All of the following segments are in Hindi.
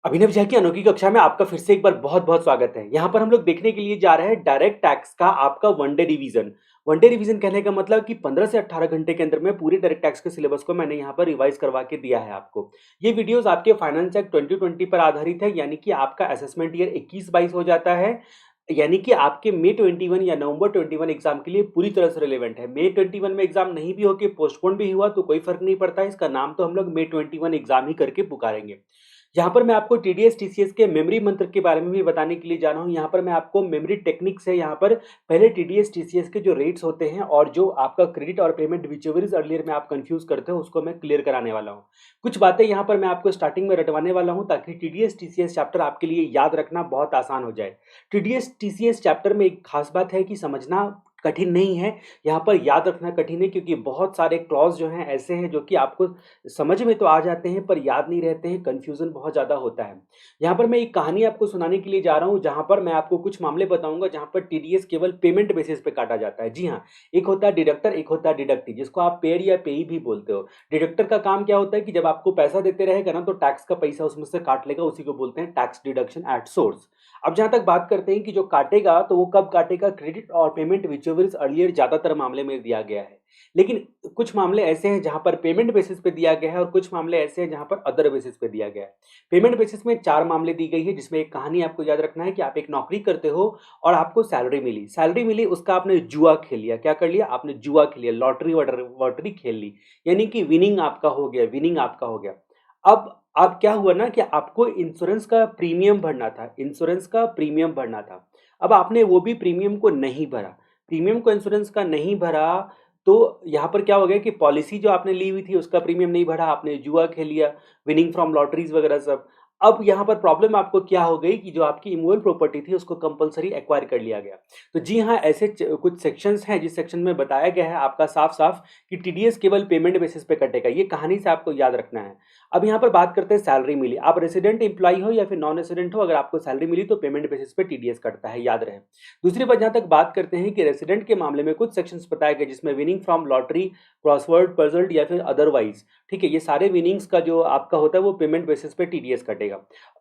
अभिनव झा की अनोखी कक्षा में आपका फिर से एक बार बहुत-बहुत स्वागत है। यहाँ पर हम लोग देखने के लिए जा रहे हैं डायरेक्ट टैक्स का आपका one day revision. One day revision कहने का मतलब कि 15 से 18 घंटे के अंदर में पूरे डायरेक्ट टैक्स के सिलेबस को मैंने यहाँ पर रिवाइज़ करवा के दिया है आपको। ये वीडियोज़ आपके फाइनेंस एक्ट 2020 पर आधारित है, यानी कि आपका असेसमेंट ईयर 21-22 हो जाता है। यानी कि आपके मई 21 या नवंबर 21 एग्ज़ाम के लिए पूरी तरह से रिलेवेंट है। मई 21 में एग्ज़ाम नहीं भी हो के पोस्टपोन भी हुआ तो कोई फ़र्क नहीं पड़ता है, इसका नाम तो हम लोग मई 21 एग्ज़ाम ही करके पुकारेंगे। यहाँ पर मैं आपको टीडीएस टीसीएस के मेमोरी मंत्र के बारे में भी बताने के लिए जा रहा हूँ। यहाँ पर मैं आपको मेमोरी टेक्निक से यहाँ पर पहले टीडीएस टीसीएस के जो रेट्स होते हैं और जो आपका क्रेडिट और पेमेंट व्हिचएवर इज अर्लियर में आप कंफ्यूज करते हो उसको मैं क्लियर कराने वाला हूँ। कुछ बातें यहाँ पर मैं आपको स्टार्टिंग में रटवाने वाला हूँ ताकि टीडीएस टीसीएस चैप्टर आपके लिए याद रखना बहुत आसान हो जाए। टीडीएस टीसीएस चैप्टर में एक खास बात है कि समझना कठिन नहीं है, यहाँ पर याद रखना कठिन है, क्योंकि बहुत सारे क्लॉज जो हैं ऐसे हैं जो कि आपको समझ में तो आ जाते हैं पर याद नहीं रहते हैं, कन्फ्यूज़न बहुत ज़्यादा होता है। यहाँ पर मैं एक कहानी आपको सुनाने के लिए जा रहा हूँ, जहाँ पर मैं आपको कुछ मामले बताऊँगा जहाँ पर टीडीएस केवल पेमेंट बेसिस पे काटा जाता है। जी हाँ, एक होता है डिडक्टर, एक होता है डिडक्टी, जिसको आप पेड या पेई भी बोलते हो। डिडक्टर का काम क्या होता है कि जब आपको पैसा देते रहेगा ना तो टैक्स का पैसा उसमें से काट लेगा, उसी को बोलते हैं टैक्स डिडक्शन एट सोर्स। अब जहाँ तक बात करते हैं कि जो काटेगा तो वो कब काटेगा, क्रेडिट और पेमेंट व्हिचएवर इज अर्लियर ज़्यादातर मामले में दिया गया है। लेकिन कुछ मामले ऐसे हैं जहाँ पर पेमेंट बेसिस पे दिया गया है और कुछ मामले ऐसे हैं जहाँ पर अदर बेसिस पे दिया गया है। पेमेंट बेसिस में 4 मामले दी गई है, जिसमें एक कहानी आपको याद रखना है कि आप एक नौकरी करते हो और आपको सैलरी मिली। सैलरी मिली, उसका आपने जुआ खेल लिया। क्या कर लिया? आपने जुआ खेल लिया, लॉटरी खेल ली। यानी कि विनिंग आपका हो गया, विनिंग आपका हो गया। अब क्या हुआ ना कि आपको इंश्योरेंस का प्रीमियम भरना था, इंश्योरेंस का प्रीमियम भरना था। अब आपने वो भी प्रीमियम को नहीं भरा, प्रीमियम को इंश्योरेंस का नहीं भरा, तो यहाँ पर क्या हो गया कि पॉलिसी जो आपने ली हुई थी उसका प्रीमियम नहीं भरा, आपने जुआ खेल लिया, विनिंग फ्रॉम लॉटरीज़ वगैरह सब। अब यहाँ पर प्रॉब्लम आपको क्या हो गई कि जो आपकी इमूवेबल प्रॉपर्टी थी उसको कंपल्सरी एक्वायर कर लिया गया। तो जी हाँ, ऐसे कुछ सेक्शंस हैं जिस सेक्शन में बताया गया है आपका साफ-साफ कि टीडीएस केवल पेमेंट बेसिस पे कटेगा। ये कहानी से आपको याद रखना है। अब यहाँ पर बात करते हैं सैलरी मिली। आप रेजिडेंट एम्प्लॉयी हो या फिर नॉन रेजिडेंट हो, अगर आपको सैलरी मिली तो पेमेंट बेसिस पे टीडीएस कटता है, याद रहे। दूसरी बात, जहाँ तक बात करते हैं कि रेजिडेंट के मामले में कुछ सेक्शंस बताए गए जिसमें winning from lottery, crossword puzzled या फिर अदरवाइज, ठीक है, ये सारे विनिंग्स का जो आपका होता है वो पेमेंट बेसिस पे टीडीएस कटेगा।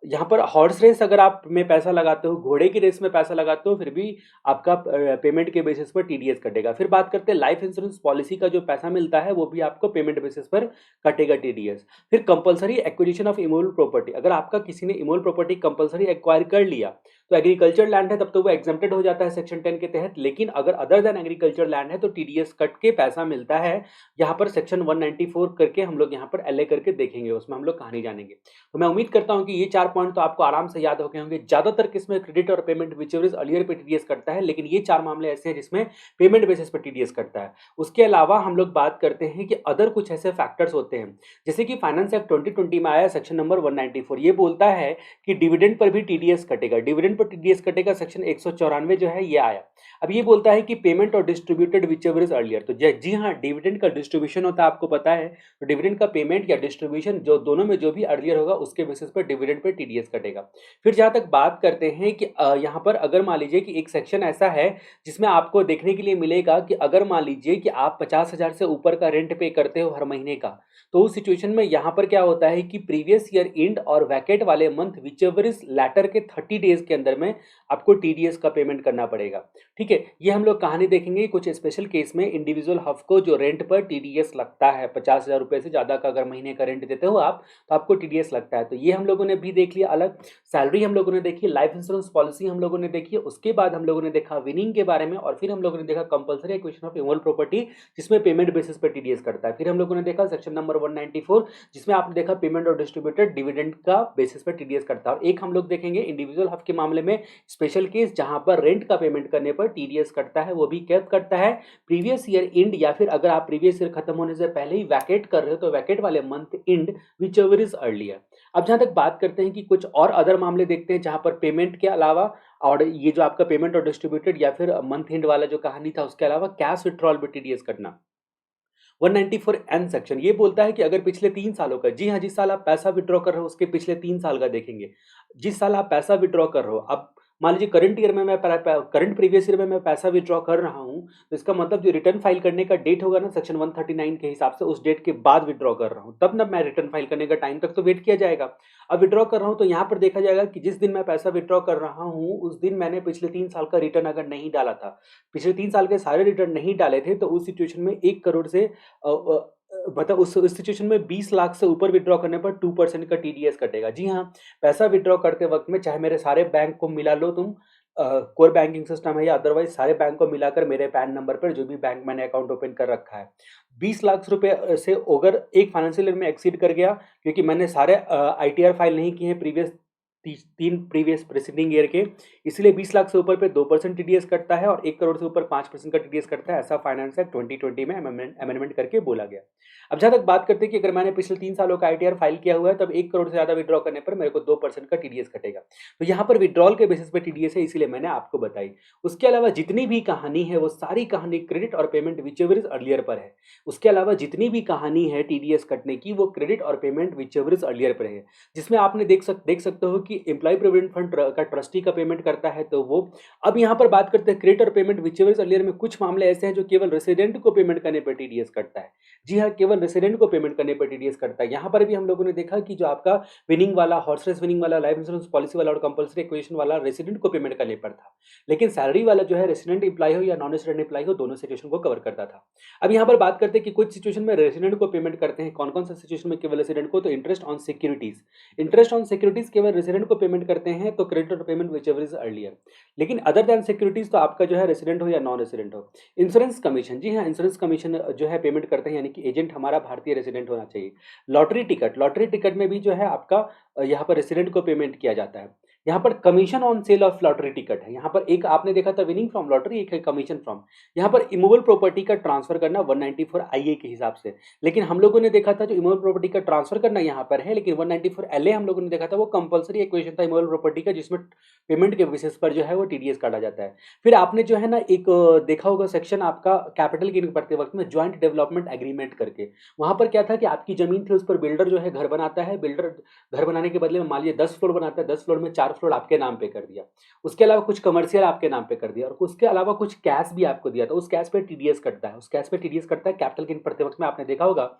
यहाँ पर हॉर्स रेस अगर आप में पैसा लगाते हो, घोड़े की रेस में पैसा लगाते हो, फिर भी आपका पेमेंट के बेसिस पर टीडीएस कटेगा। फिर बात करते हैं लाइफ इंश्योरेंस पॉलिसी का जो पैसा मिलता है वो भी आपको पेमेंट बेसिस पर कटेगा टीडीएस। फिर compulsory acquisition of immovable property, अगर आपका किसी ने इमूवेबल प्रॉपर्टी कंपल्सरी एक्वायर कर लिया तो एग्रीकल्चर लैंड है तब तो वो एग्जम्प्टेड हो जाता है सेक्शन 10 के तहत, लेकिन अगर अदर देन एग्रीकल्चर लैंड है तो टीडीएस कट के पैसा मिलता है। यहाँ पर सेक्शन 194 करके हम लोग यहाँ पर एलए करके देखेंगे, उसमें हम लोग कहानी जानेंगे। तो मैं उम्मीद करता हूँ कि ये 4 पॉइंट तो आपको आराम से याद हो गए होंगे। ज़्यादातर किसमें क्रेडिट और पेमेंट व्हिचएवर इज अर्लियर पे टीडीएस कटता है, लेकिन ये 4 मामले ऐसे हैं जिसमें पेमेंट बेसिस पर टीडीएस कटता है। उसके अलावा हम लोग बात करते हैं कि अदर कुछ ऐसे फैक्टर्स होते हैं, जैसे कि फाइनेंस एक्ट 2020 में आया सेक्शन नंबर 194, ये बोलता है कि डिविडेंड पर भी टीडीएस कटेगा। डिविडेंड पर टीडीएस कटेगा, सेक्शन 194 जो है ये आया। अब ये बोलता है कि पेमेंट और डिस्ट्रीब्यूटेड व्हिचएवर इज अर्लियर, तो जी हाँ, डिविडेंड का डिस्ट्रीब्यूशन होता है, आपको पता है। तो डिविडेंड का पेमेंट या डिस्ट्रीब्यूशन जो दोनों में जो भी अर्लियर होगा उसके बेसिस पर डिविडेंड पे टीडीएस कटेगा। फिर जहाँ तक बात करते हैं कि यहाँ पर अगर मान लीजिए कि एक सेक्शन ऐसा है जिसमें आपको देखने के लिए मिलेगा कि अगर मान लीजिए कि आप 50,000 से ऊपर का रेंट पे करते हो हर महीने का, तो उस सिचुएशन में यहाँ पर क्या होता है कि प्रीवियस ईयर एंड और वैकेट वाले मंथ व्हिचएवर इज लैटर के 30 डेज के अंदर में आपको टीडीएस का पेमेंट करना पड़ेगा। ठीक है, ये हम लोग कहानी देखेंगे। कुछ स्पेशल केस में इंडिविजुअल हफ को जो रेंट पर टीडीएस लगता है, 50,000 रुपये से ज़्यादा का अगर महीने का रेंट देते हो आप तो आपको टीडीएस लगता है, तो ये हम लोगों ने भी देख लिया अलग। सैलरी हम लोगों ने देखी, लाइफ इंश्योरेंस पॉलिसी हम लोगों ने देखी, उसके बाद हम लोगों ने देखा विनिंग के बारे में, और फिर हम लोगों ने देखा compulsory acquisition of immovable property जिसमें पेमेंट बेसिस पर टीडीएस करता है। फिर हम लोगों ने देखा सेक्शन नंबर 194 जिसमें आपने देखा पेमेंट और डिस्ट्रीब्यूटेड डिविडेंड का बेसिस पर टीडीएस करता है। और एक हम लोग देखेंगे इंडिविजुअल हफ के मामले में स्पेशल केस जहां पर रेंट का पेमेंट करने पर टीडीएस कटता है, वो भी कब कटता है, प्रीवियस ईयर एंड या फिर अगर आप प्रीवियस ईयर खत्म होने से पहले ही वैकेट कर रहे हो तो वैकेट वाले month and whichever is earlier. अब जहां तक बात करते हैं कि कुछ और अदर मामले देखते हैं जहां पर पेमेंट के अलावा और ये जो आपका पेमेंट और डिस्ट्रीब्यूटेड या फिर मंथ एंड वाला जो कहानी था उसके अलावा कैश विड्रॉल पे टीडीएस कटना। 194 एन सेक्शन ये बोलता है कि अगर पिछले 3 सालों का, जी हाँ, जिस साल आप पैसा विड्रॉ कर रहे हो उसके पिछले 3 साल का देखेंगे। जिस साल आप पैसा विड्रॉ कर रहे हो, अब मान लीजिए करंट प्रीवियस ईयर में मैं पैसा विथड्रॉ कर रहा हूँ, तो इसका मतलब जो रिटर्न फाइल करने का डेट होगा ना सेक्शन 139 के हिसाब से, उस डेट के बाद विथड्रॉ कर रहा हूँ, तब ना मैं रिटर्न फाइल करने का टाइम तक तो वेट किया जाएगा। अब विथड्रॉ कर रहा हूँ तो यहाँ पर देखा जाएगा कि जिस दिन मैं पैसा विथड्रॉ कर रहा हूँ उस दिन मैंने पिछले 3 साल का रिटर्न अगर नहीं डाला था, पिछले 3 साल के सारे रिटर्न नहीं डाले थे, तो उस सिचुएशन में 1 करोड़ से मतलब उस सिचुएशन में 20 लाख से ऊपर विथड्रॉ करने पर 2% का टीडीएस कटेगा। जी हाँ, पैसा विथड्रॉ करते वक्त में चाहे मेरे सारे बैंक को मिला लो तुम, कोर बैंकिंग सिस्टम है या अदरवाइज सारे बैंक को मिलाकर मेरे पैन नंबर पर जो भी बैंक मैंने अकाउंट ओपन कर रखा है, 20 लाख रुपए से अगर एक फाइनेंशियल ईयर में एक्सीड कर गया, क्योंकि मैंने सारे आईटीआर फाइल नहीं किए हैं तीन प्रीवियस प्रेसिडिंग ईयर के, इसलिए 20 लाख से ऊपर पे 2% टीडीएस कटता है और 1 करोड़ से ऊपर 5% का टीडीएस कटता है। ऐसा फाइनेंस एक्ट 2020 में अमेंडमेंट करके बोला गया। अब जहां तक बात करते हैं कि अगर मैंने पिछले 3 सालों का आईटीआर फाइल किया हुआ है, तब 1 करोड़ से ज्यादा विड्रॉ करने पर मेरे को 2% का टीडीएस कटेगा। तो यहाँ पर विड्रॉल के बेसिस पे टीडीएस है, इसीलिए मैंने आपको बताई। उसके अलावा जितनी भी कहानी है वो सारी कहानी क्रेडिट और पेमेंट विचएवर इज अर्लियर पर है। उसके अलावा जितनी भी कहानी है टीडीएस कटने की, वो क्रेडिट और पेमेंट विचएवर इज अर्लियर पर है, जिसमें आपने देख सकते हो कि एम्प्लॉय प्रोविडेंट फंड का ट्रस्टी का पेमेंट करता है, तो वो अब यहाँ पर बात करते हैं क्रेडिट और पेमेंट विचएवर इज अर्लियर में कुछ मामले ऐसे हैं जो केवल रेसिडेंट को पेमेंट करने पर टीडीएस कटता है। जी हाँ, केवल रेसिडेंट को पेमेंट करने पर टीडीएस कटता है। यहाँ पर भी हम लोगों ने देखा कि जो आपका विनिंग वाला, हॉर्स रेस विनिंग वाला, लाइफ इंश्योरेंस पॉलिसी वाला और कंपल्सरी एक्विजिशन वाला रेसिडेंट को पेमेंट करने पर था, लेकिन सैलरी वाला जो है रेसिडेंट एम्प्लॉय हो या नॉन रेसिडेंट एम्प्लॉय हो, दोनों सिचुएशन को कवर करता था। अब यहाँ पर बात करते हैं कि कुछ सिचुएशन में रेसिडेंट को पेमेंट करते हैं। कौन कौन सा सिचुएशन में केवल रेसिडेंट को? तो इंटरेस्ट ऑन सिक्योरिटीज केवल रेसिडेंट को पेमेंट करते हैं, तो क्रेडिट और पेमेंट विचएवर इज अर्लियर। लेकिन अदर देन सिक्योरिटीज तो आपका जो है रेसिडेंट हो या नॉन रेसिडेंट हो। इंश्योरेंस कमीशन, जी हाँ, इंश्योरेंस कमीशन जो है पेमेंट करते हैं, यानी कि एजेंट हमारा भारतीय रेसिडेंट होना चाहिए। लॉटरी टिकट में भी जो है आपका यहाँ पर रेसिडेंट को पेमेंट किया जाता है। यहाँ पर commission on sale of lottery ticket है। यहाँ पर एक आपने देखा था विनिंग फ्रॉम लॉटरी, एक है कमीशन फ्रॉम। यहाँ पर इमूवेबल प्रॉपर्टी का ट्रांसफर करना 194 IA के हिसाब से, लेकिन हम लोगों ने देखा था जो इमूवेबल प्रॉपर्टी का ट्रांसफर करना यहाँ पर है, लेकिन 194 LA हम लोगों ने देखा था वो कंपलसरी एक्विजिशन था इमूवेबल प्रॉपर्टी का, जिसमें पेमेंट के बेसिस पर जो है वो टीडीएस काटा जाता है। फिर आपने जो है ना एक देखा होगा सेक्शन आपका कैपिटल गेन करते वक्त में ज्वाइंट डेवलपमेंट एग्रीमेंट करके, वहां पर क्या था कि आपकी जमीन थी, उस पर बिल्डर जो है घर बनाता है, बिल्डर घर बनाने के बदले में मान लीजिए 10 फ्लोर बनाता है, 10 फ्लोर में 4 फ्लोर आपके नाम पे कर दिया, उसके अलावा कुछ कमर्शियल आपके नाम पे कर दिया और उसके अलावा कुछ कैश भी आपको दिया, तो उस कैश पे टीडीएस कटता है। उस कैश पे टीडीएस कटता है कैपिटल गेन करते वक्त में, आपने देखा होगा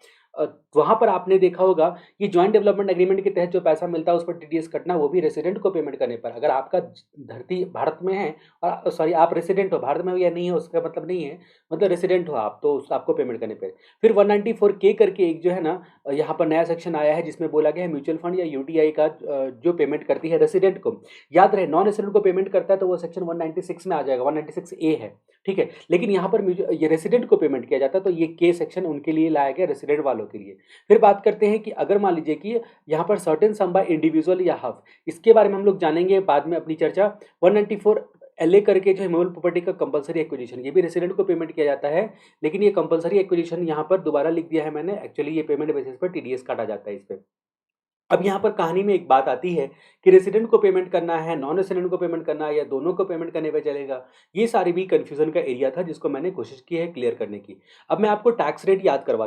वहां पर आपने देखा होगा कि ज्वाइंट डेवलपमेंट एग्रीमेंट के तहत जो पैसा मिलता है उस पर टीडीएस कटना, वो भी रेसिडेंट को पेमेंट करने पर। अगर आपका धरती भारत में है और सॉरी आप रेसिडेंट हो, भारत में हो या नहीं है उसका मतलब नहीं है, मतलब रेसिडेंट हो आप, तो आपको पेमेंट करने पर। फिर 194K करके एक जो है ना यहाँ पर नया सेक्शन आया है, जिसमें बोला गया है म्यूचुअल फंड या यूटीआई का जो पेमेंट करती है रेसिडेंट को, याद रहे नॉन रेसिडेंट को पेमेंट करता है तो वो सेक्शन 196 में आ जाएगा, 196A है, ठीक है। लेकिन यहाँ पर ये रेसिडेंट को पेमेंट किया जाता है, तो ये के सेक्शन उनके लिए लाया गया, रेसिडेंट वालों के लिए। फिर बात करते हैं कि अगर मान लीजिए कि यहाँ पर सर्टेन सम बाय इंडिविजुअल या हफ, इसके बारे में हम लोग जानेंगे बाद में अपनी चर्चा। 194 LA करके जो है मूवेबल प्रॉपर्टी का कंपलसरी एक्विजिशन, ये भी रेसिडेंट को पेमेंट किया जाता है, लेकिन ये कंपलसरी एक्विजिशन यहाँ पर दोबारा लिख दिया है मैंने, एक्चुअली ये पेमेंट बेसिस पर टीडीएस काटा जाता है इस पे। अब यहाँ पर कहानी में एक बात आती है कि रेसिडेंट को पेमेंट करना है, नॉन रेसिडेंट को पेमेंट करना है, या दोनों को पेमेंट करने पे चलेगा। ये सारी भी कंफ्यूजन का एरिया था, जिसको मैंने कोशिश की है क्लियर करने की। अब मैं आपको टैक्स रेट याद करवा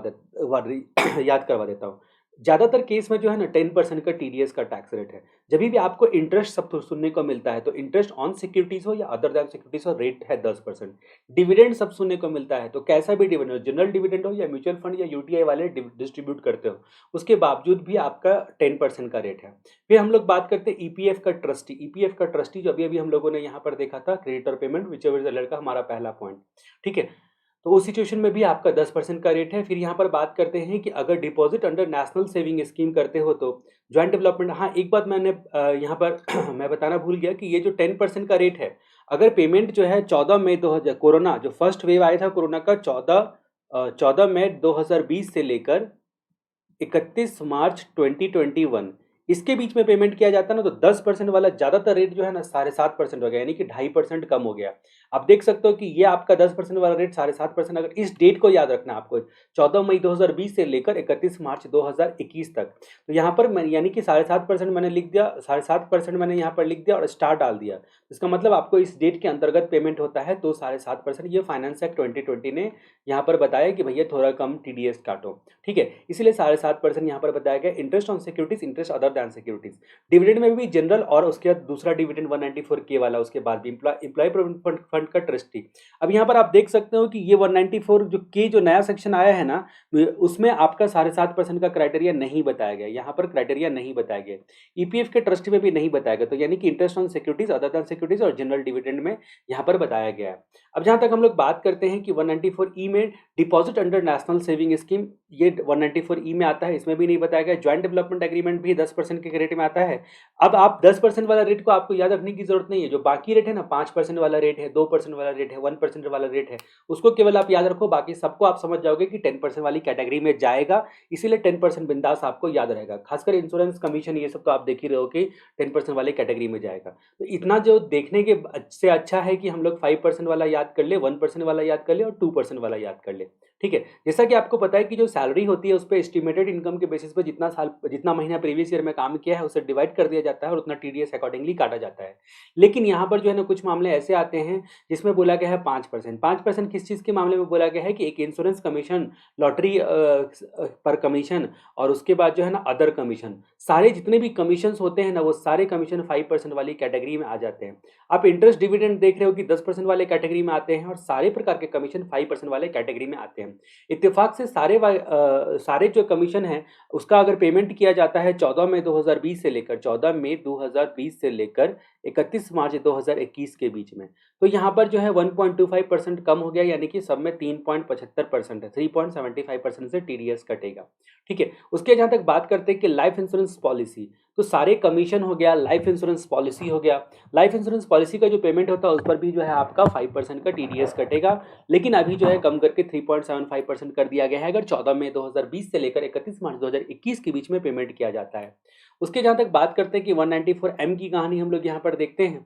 देता हूँ। ज़्यादातर केस में जो है ना 10% का टीडीएस का टैक्स रेट है। जब भी आपको इंटरेस्ट सब सुनने को मिलता है, तो इंटरेस्ट ऑन सिक्योरिटीज हो या अदर दैन सिक्योरिटीज हो, रेट है 10%। डिविडेंड सब सुनने को मिलता है, तो कैसा भी डिविडेंड हो, जनरल डिविडेंड हो या म्यूचुअल फंड या यूटीआई वाले डिस्ट्रीब्यूट करते हो, उसके बावजूद भी आपका 10% का रेट है। फिर हम लोग बात करते हैं ईपीएफ का ट्रस्टी जो अभी हम लोगों ने यहाँ पर देखा था, क्रेडिट और पेमेंट विचएवर इज अर्लियर का हमारा पहला पॉइंट, ठीक है। तो उस सिचुएशन में भी आपका 10% का रेट है। फिर यहाँ पर बात करते हैं कि अगर deposit under national saving scheme करते हो तो ज्वाइंट डेवलपमेंट, हाँ एक बात मैंने यहाँ पर मैं बताना भूल गया कि ये जो 10% का रेट है, अगर पेमेंट जो है 14 मई 2000, कोरोना जो फर्स्ट वेव आया था कोरोना का 14 मई 2020 से लेकर 31 मार्च 2021, इसके बीच में पेमेंट किया जाता है ना, तो 10% वाला ज्यादातर रेट जो है ना 7.5% हो गया, यानी कि 2.5% कम हो गया। आप देख सकते हो कि ये आपका 10% वाला रेट 7.5%, अगर इस डेट को याद रखना आपको, 14 मई 2020 से लेकर 31 मार्च 2021 तक, तो यहाँ पर यानी कि 7.5% मैंने लिख दिया, 7.5% मैंने यहाँ पर लिख दिया और स्टार डाल दिया। इसका मतलब आपको इस डेट के अंतर्गत पेमेंट होता है, तो 7.5%। ये फाइनेंस एक्ट 2020 ने यहाँ पर बताया कि भैया थोड़ा कम टीडीएस काटो, ठीक है, इसलिए 7.5% यहाँ पर बताया गया। Interest on securities, interest other than securities. Dividend में भी जनरल और उसके बाद दूसरा डिविडेंड 194K वाला, उसके बाद भी एम्प्लॉय प्रोविडेंट फंड का ट्रस्टी। अब यहाँ पर आप देख सकते हो कि ये 194 जो के जो नया सेक्शन आया है ना, उसमें आपका 7.5% का क्राइटेरिया नहीं बताया गया, यहाँ पर क्राइटेरिया नहीं बताया गया। ईपीएफ के ट्रस्टी में भी नहीं बताया गया, तो यानी कि interest on securities, other than securities और जनरल डिविडेंड में यहाँ पर बताया गया है। अब जहाँ तक हम लोग बात करते हैं कि 194E में deposit under national saving scheme, ये 194E में आता है, इसमें भी नहीं बताया गया। ज्वाइंट डेवलपमेंट एग्रीमेंट भी 10% के रेट में आता है। अब आप 10% वाला रेट को आपको याद रखने की जरूरत नहीं है, जो बाकी रेट है ना, 5% वाला रेट है, 2% वाला रेट है, 1% वाला रेट है, उसको केवल आप याद रखो, बाकी सबको आप समझ जाओगे कि 10% वाली कैटेगरी में जाएगा, इसीलिए 10% बिंदास आपको याद रहेगा। खासकर इंश्योरेंस कमीशन ये सब तो आप देख ही रहे हो कि 10% वाले कैटेगरी में जाएगा। तो इतना जो देखने के से अच्छा है कि हम लोग 5% वाला याद कर ले, 1% वाला याद कर ले और 2% वाला याद कर ले। ठीक है, जैसा कि आपको पता है कि जो सैलरी होती है उस पर एस्टिमेटेड इनकम के बेसिस पे जितना महीना प्रीवियस ईयर में काम किया है उसे डिवाइड कर दिया जाता है और उतना टीडीएस अकॉर्डिंगली काटा जाता है। लेकिन यहाँ पर जो है ना कुछ मामले ऐसे आते हैं जिसमें बोला गया है 5%। 5% किस चीज़ के मामले में बोला गया है कि एक इंश्योरेंस कमीशन, लॉटरी पर कमीशन और उसके बाद जो है ना अदर कमीशन, सारे जितने भी कमीशन होते हैं ना वो सारे कमीशन 5% वाली कैटेगरी में आ जाते हैं। आप इंटरेस्ट डिविडेंड देख रहे हो कि 10% वाले कैटेगरी में आते हैं और सारे प्रकार के कमीशन 5% वाले कैटेगरी में आते हैं। इत्तेफाक से सारे जो कमीशन है उसका अगर पेमेंट किया जाता है 14 मई 2020 से लेकर 31 मार्च 2021 के बीच में, तो यहाँ पर जो है 1.25% कम हो गया, यानी कि सब में 3.75% है, 3.75% से टीडीएस कटेगा। ठीक है, उसके जहाँ तक बात करते हैं कि लाइफ इंश्योरेंस पॉलिसी, तो सारे कमीशन हो गया, लाइफ इंश्योरेंस पॉलिसी हो गया। लाइफ इंश्योरेंस पॉलिसी का जो पेमेंट होता है उस पर भी जो है आपका 5% का टीडीएस कटेगा, लेकिन अभी जो है कम करके 3.75% कर दिया गया है अगर 14 मई 2020 से लेकर 31 मार्च 2021 के बीच में पेमेंट किया जाता है। उसके जहाँ तक बात करते हैं कि 194M की कहानी हम लोग यहाँ पर देखते हैं।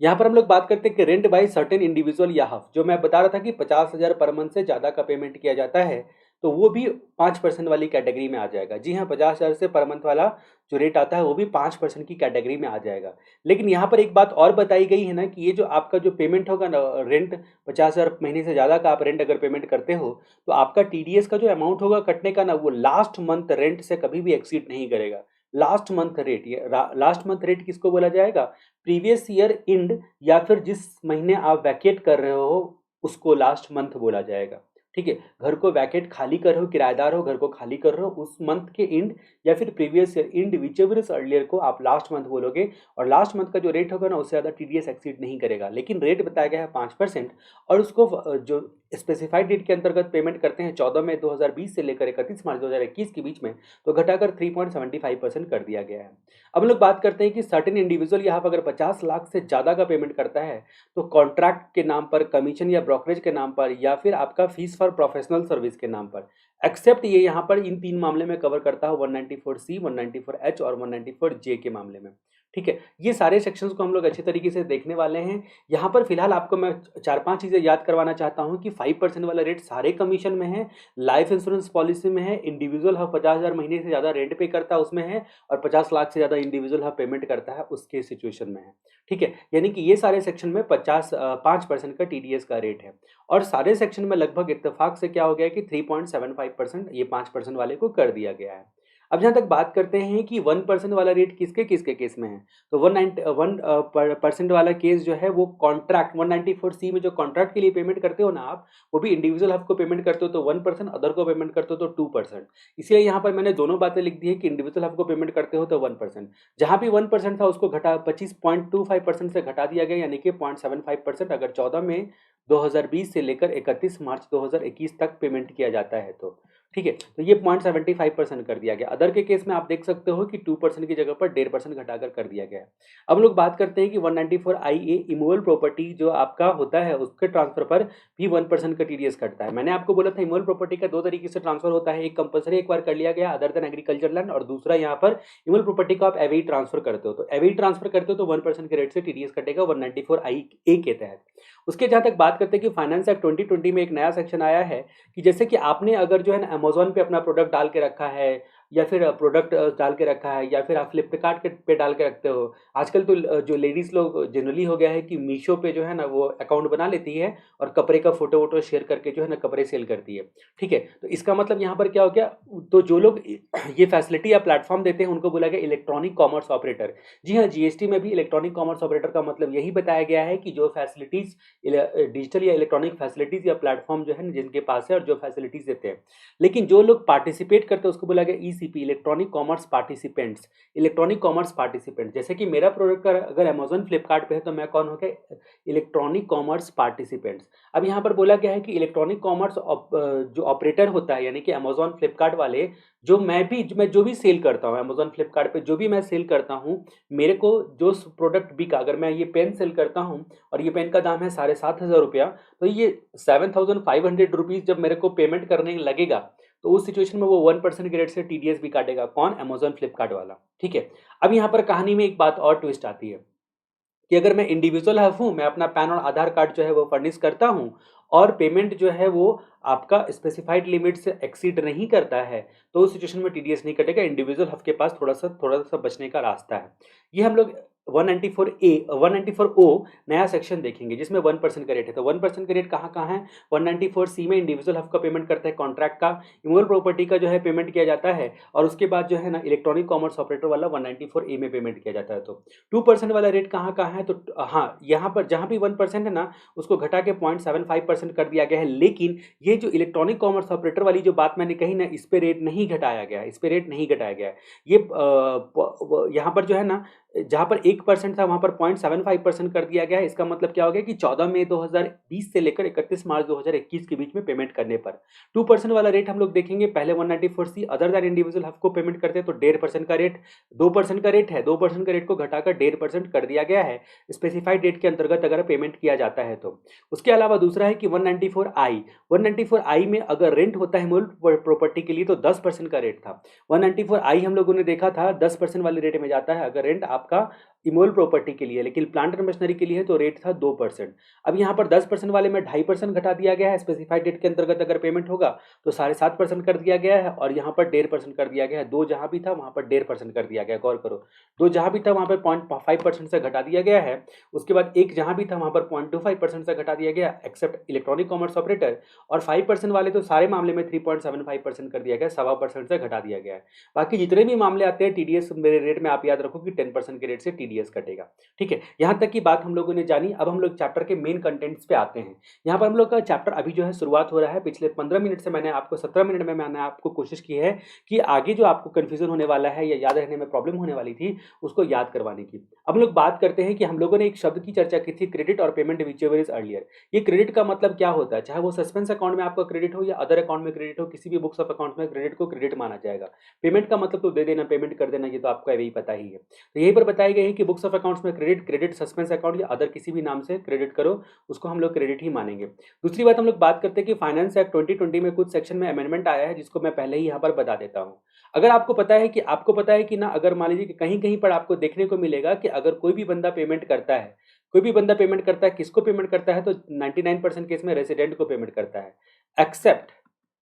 यहाँ पर हम लोग बात करते हैं कि रेंट बाय सर्टेन इंडिविजुअल या हफ, जो मैं बता रहा था कि 50,000 पर मंथ से ज़्यादा का पेमेंट किया जाता है तो वो भी 5% वाली कैटेगरी में आ जाएगा। जी हाँ, 50,000 से पर मंथ वाला जो रेट आता है वो भी 5% की कैटेगरी में आ जाएगा। लेकिन यहाँ पर एक बात और बताई गई है ना कि ये जो आपका जो पेमेंट होगा ना, रेंट 50,000 महीने से ज़्यादा का आप रेंट अगर पेमेंट करते हो तो आपका टीडीएस का जो अमाउंट होगा कटने का ना, वो लास्ट मंथ रेंट से कभी भी एक्सीड नहीं करेगा। लास्ट मंथ रेट, ये लास्ट मंथ रेट किसको बोला जाएगा? प्रीवियस ईयर एंड या फिर जिस महीने आप वैकेट कर रहे हो उसको लास्ट मंथ बोला जाएगा। ठीक है, घर को वैकेट खाली कर रहे हो, किराएदार हो, घर को खाली कर रहे हो, उस मंथ के एंड या फिर previous year and whichever is earlier को आप लास्ट मंथ बोलोगे, और लास्ट मंथ का जो रेट होगा ना उससे ज़्यादा टीडीएस एक्सीड नहीं करेगा। लेकिन रेट बताया गया है 5%, और उसको जो स्पेसिफाइड डेट के अंतर्गत पेमेंट करते हैं 14 मई 2020 से लेकर 31 मार्च 2021 के बीच में, तो घटाकर 3.75% कर दिया गया है। अब हम लोग बात करते हैं कि सर्टेन इंडिविजुअल यहाँ पर अगर 50 लाख से ज़्यादा का पेमेंट करता है तो कॉन्ट्रैक्ट के नाम पर, कमीशन या ब्रोकरेज के नाम पर, या फिर आपका फीस फॉर प्रोफेशनल सर्विस के नाम पर, एक्सेप्ट ये यहाँ पर इन 3 मामले में कवर करता है 194C, 194H और 194J के मामले में। ठीक है, ये सारे सेक्शंस को हम लोग अच्छे तरीके से देखने वाले हैं। यहाँ पर फिलहाल आपको मैं 4-5 चीज़ें याद करवाना चाहता हूँ कि 5% वाला रेट सारे कमीशन में है, लाइफ इंश्योरेंस पॉलिसी में है, इंडिविजुअल हर 50,000 महीने से ज़्यादा रेंट पे करता है उसमें है, और 50 लाख से ज़्यादा इंडिविजुअल हर पेमेंट करता है उसके सिचुएशन में है। ठीक है, यानी कि ये सारे सेक्शन में 5% का टीडीएस का रेट है, और सारे सेक्शन में लगभग इत्तेफाक से क्या हो गया कि 3.75% ये 5% वाले को कर दिया गया है। अब जहाँ तक बात करते हैं कि 1% वाला रेट किसके किसके केस में है, तो 1% वाला केस जो है वो कॉन्ट्रैक्ट 194C में जो कॉन्ट्रैक्ट के लिए पेमेंट करते हो ना आप, वो भी इंडिविजुअल हब को पेमेंट करते हो तो 1%, अदर को पेमेंट करते हो तो 2%। इसलिए यहाँ पर मैंने दोनों बातें लिख दी है कि इंडिविजुअल हब को पेमेंट करते हो तो 1%, जहाँ भी 1% था उसको घटा 25.25% से घटा दिया गया, यानी कि 0.75% अगर 14 मई 2020 से लेकर 31 मार्च 2021 तक पेमेंट किया जाता है तो। ठीक है, तो ये 0.75% कर दिया गया। अदर के केस में आप देख सकते हो कि 2% की जगह पर 1.5% घटाकर कर दिया गया है। अब लोग बात करते हैं कि 194IA इमूवेबल प्रॉपर्टी जो आपका होता है उसके ट्रांसफर पर भी 1% का टीडीएस कटता है। मैंने आपको बोला था इमूवेबल प्रॉपर्टी का 2 तरीके से ट्रांसफर होता है, एक कंपल्सरी एक बार कर लिया गया अदर देन एग्रीकल्चर लैंड, और दूसरा यहाँ पर इमूवेबल प्रॉपर्टी को आप एवेई ट्रांसफर करते हो, तो एवेई ट्रांसफर करते हो तो 1% के रेट से टीडीएस कटेगा 194IA के तहत। उसके जहाँ तक बात करते हैं कि फाइनेंस एक्ट 2020 में एक नया सेक्शन आया है कि जैसे कि आपने अगर जो है ना अमेजोन पे अपना प्रोडक्ट डाल के रखा है या फिर प्रोडक्ट डाल के रखा है, या फिर आप फ्लिपकार्ट के पे डाल के रखते हो। आजकल तो जो लेडीज़ लोग जनरली हो गया है कि मीशो पे जो है ना वो अकाउंट बना लेती है और कपड़े का फ़ोटो-वोटो शेयर करके जो है ना कपड़े सेल करती है। ठीक है? तो इसका मतलब यहाँ पर क्या हो गया, तो जो लोग ये फैसिलिटी या प्लेटफ़ॉर्म देते हैं उनको बोला गया इलेक्ट्रॉनिक कॉमर्स ऑपरेटर। जी हाँ, जीएसटी में भी इलेक्ट्रॉनिक कॉमर्स ऑपरेटर का मतलब यही बताया गया है कि जो फैसिलिटीज़ डिजिटल या इलेक्ट्रॉनिक फैसिलिटीज़ या प्लेटफ़ॉर्म जो है ना जिनके पास है और जो फैसिलिटीज़ देते हैं। लेकिन जो लोग पार्टिसिपेट करते हैं उसको बोला गया ECP, electronic commerce participants. Electronic commerce participant, जैसे कि मेरा प्रोडक्ट अगर अमेज़न, फ्लिपकार्ट पे है तो मैं कौन हो गया, इलेक्ट्रॉनिक कॉमर्स पार्टिसिपेंट्स। अब यहाँ पर बोला गया है कि इलेक्ट्रॉनिक कॉमर्स जो ऑपरेटर होता है यानी कि अमेज़न, फ्लिपकार्ट वाले, मैं जो भी सेल करता हूँ अमेज़न, फ्लिपकार्ट पे जो भी मैं सेल करता हूँ, मेरे को जो प्रोडक्ट बिका, अगर मैं ये पेन सेल करता हूँ और ये पेन का दाम है 7,500 रुपया, तो ये 7,500 रुपीज़ जब मेरे को पेमेंट करने लगेगा, तो उस सिचुएशन में वो 1% के रेट से टीडीएस भी काटेगा। कौन? अमेज़न, फ्लिपकार्ट वाला। ठीक है? अब यहाँ पर कहानी में एक बात और ट्विस्ट आती है कि अगर मैं इंडिविजुअल हूँ, मैं अपना पैन और आधार कार्ड जो है वो फर्निश करता हूँ और पेमेंट जो है वो आपका स्पेसिफाइड लिमिट से एक्सीड नहीं करता है, तो उस सिचुएशन में टीडीएस नहीं कटेगा। इंडिविजुअल हब के पास थोड़ा-सा बचने का रास्ता है। ये हम लोग 194 ओ नया सेक्शन देखेंगे जिसमें 1% का रेट है। तो 1% का रेट कहाँ-कहाँ है? 194 सी में इंडिविजुअल हब का पेमेंट करता है, कॉन्ट्रैक्ट का, इमूवेबल प्रॉपर्टी का जो है पेमेंट किया जाता है, और उसके बाद जो है ना इलेक्ट्रॉनिक कॉमर्स ऑपरेटर वाला 194 ए में पेमेंट किया जाता है। तो 2% वाला रेट कहाँ-कहाँ है? तो हाँ, यहाँ पर जहाँ भी 1% है ना, उसको घटा के 0.75% कर दिया गया है। लेकिन ये जो इलेक्ट्रॉनिक कॉमर्स ऑपरेटर वाली जो बात मैंने कही ना, इस पे रेट नहीं घटाया गया है, इस पे रेट नहीं घटाया गया है। ये यहाँ पर जो है ना, जहाँ पर 1% था वहाँ पर 0.75% कर दिया गया है। इसका मतलब क्या हो गया कि 14 मई 2020 से लेकर 31 मार्च 2021 के बीच में पेमेंट करने पर 2% वाला रेट हम लोग देखेंगे। पहले 194 सी अदर दैन इंडिविजुअल हब को पेमेंट करते हैं तो 1.5% का रेट, 2% का रेट है, 2% का रेट को घटाकर 1.5% कर दिया गया है स्पेसिफाइड रेट के अंतर्गत अगर पेमेंट किया जाता है तो। उसके अलावा दूसरा है कि 194 आई में अगर रेंट होता है मूल प्रॉपर्टी के लिए तो 10% का रेट था। 194 आई हम लोगों ने देखा था 10% वाले रेट में जाता है अगर रेंट आपका इमोल प्रॉपर्टी के लिए, लेकिन प्लांट एंड मशीनरी के लिए है तो रेट था 2%। अब यहाँ पर 10% वाले में 2.5% घटा दिया गया है। स्पेसिफाइड रेट के अंतर्गत अगर पेमेंट होगा तो 7.5% कर दिया गया है और यहाँ पर 1.5% कर दिया गया है। दो जहाँ भी था वहाँ पर 1.5% कर दिया गया, गौर करो। दो जहाँ भी था वहाँ पर 0.5% से घटा दिया गया है। उसके बाद एक जहाँ भी था वहाँ पर 0.25% से घटा दिया गया एक्सेप्ट इलेक्ट्रॉनिक कॉमर्स ऑपरेटर, और 5% वाले तो सारे मामले में 3.75% कर दिया गया, 1.25% से घटा दिया गया है। बाकी जितने भी मामले आते हैं टीडीएस मेरे रेट में आप याद रखो कि 10% के रेट से टीडीएस कटेगा। ठीक है, यहाँ तक की बात हम लोगों ने जानी। अब हम लोग चैप्टर के मेन कंटेंट्स पे आते हैं। यहाँ पर हम लोग का चैप्टर अभी जो है शुरुआत हो रहा है। पिछले 15 मिनट से मैंने आपको 17 मिनट में मैंने आपको कोशिश की है कि आगे जो आपको कन्फ्यूजन होने वाला है या याद रहने में प्रॉब्लम होने वाली थी उसको याद करवाने की। अब हम लोग बात करते हैं कि हम लोगों ने एक शब्द की चर्चा की थी, क्रेडिट और पेमेंट व्हिचएवर इज अर्लियर। ये क्रेडिट का मतलब क्या होता है? चाहे वो सस्पेंस अकाउंट में आपका क्रेडिट हो या अदर अकाउंट में क्रेडिट हो, किसी भी बुक्स ऑफ अकाउंट में क्रेडिट को क्रेडिट माना जाएगा। पेमेंट का मतलब तो दे देना, पेमेंट कर देना, ये तो आपको अभी पता ही है। तो यहीं पर बताई गई है कि बुक्स ऑफ अकाउंट्स में क्रेडिट सस्पेंस अकाउंट या अदर किसी भी नाम से क्रेडिट करो, उसको हम लोग क्रेडिट ही मानेंगे। दूसरी बात हम लोग बात करते हैं कि फाइनेंस एक्ट 2020 में कुछ सेक्शन में अमेंडमेंट आया है जिसको मैं पहले ही यहाँ पर बता देता हूँ। अगर आपको पता है कि ना, अगर मान लीजिए कि कहीं कहीं पर आपको देखने को मिलेगा कि अगर कोई भी बंदा पेमेंट करता है, किसको पेमेंट करता है, तो 99% केस में रेसिडेंट को पेमेंट करता है एक्सेप्ट।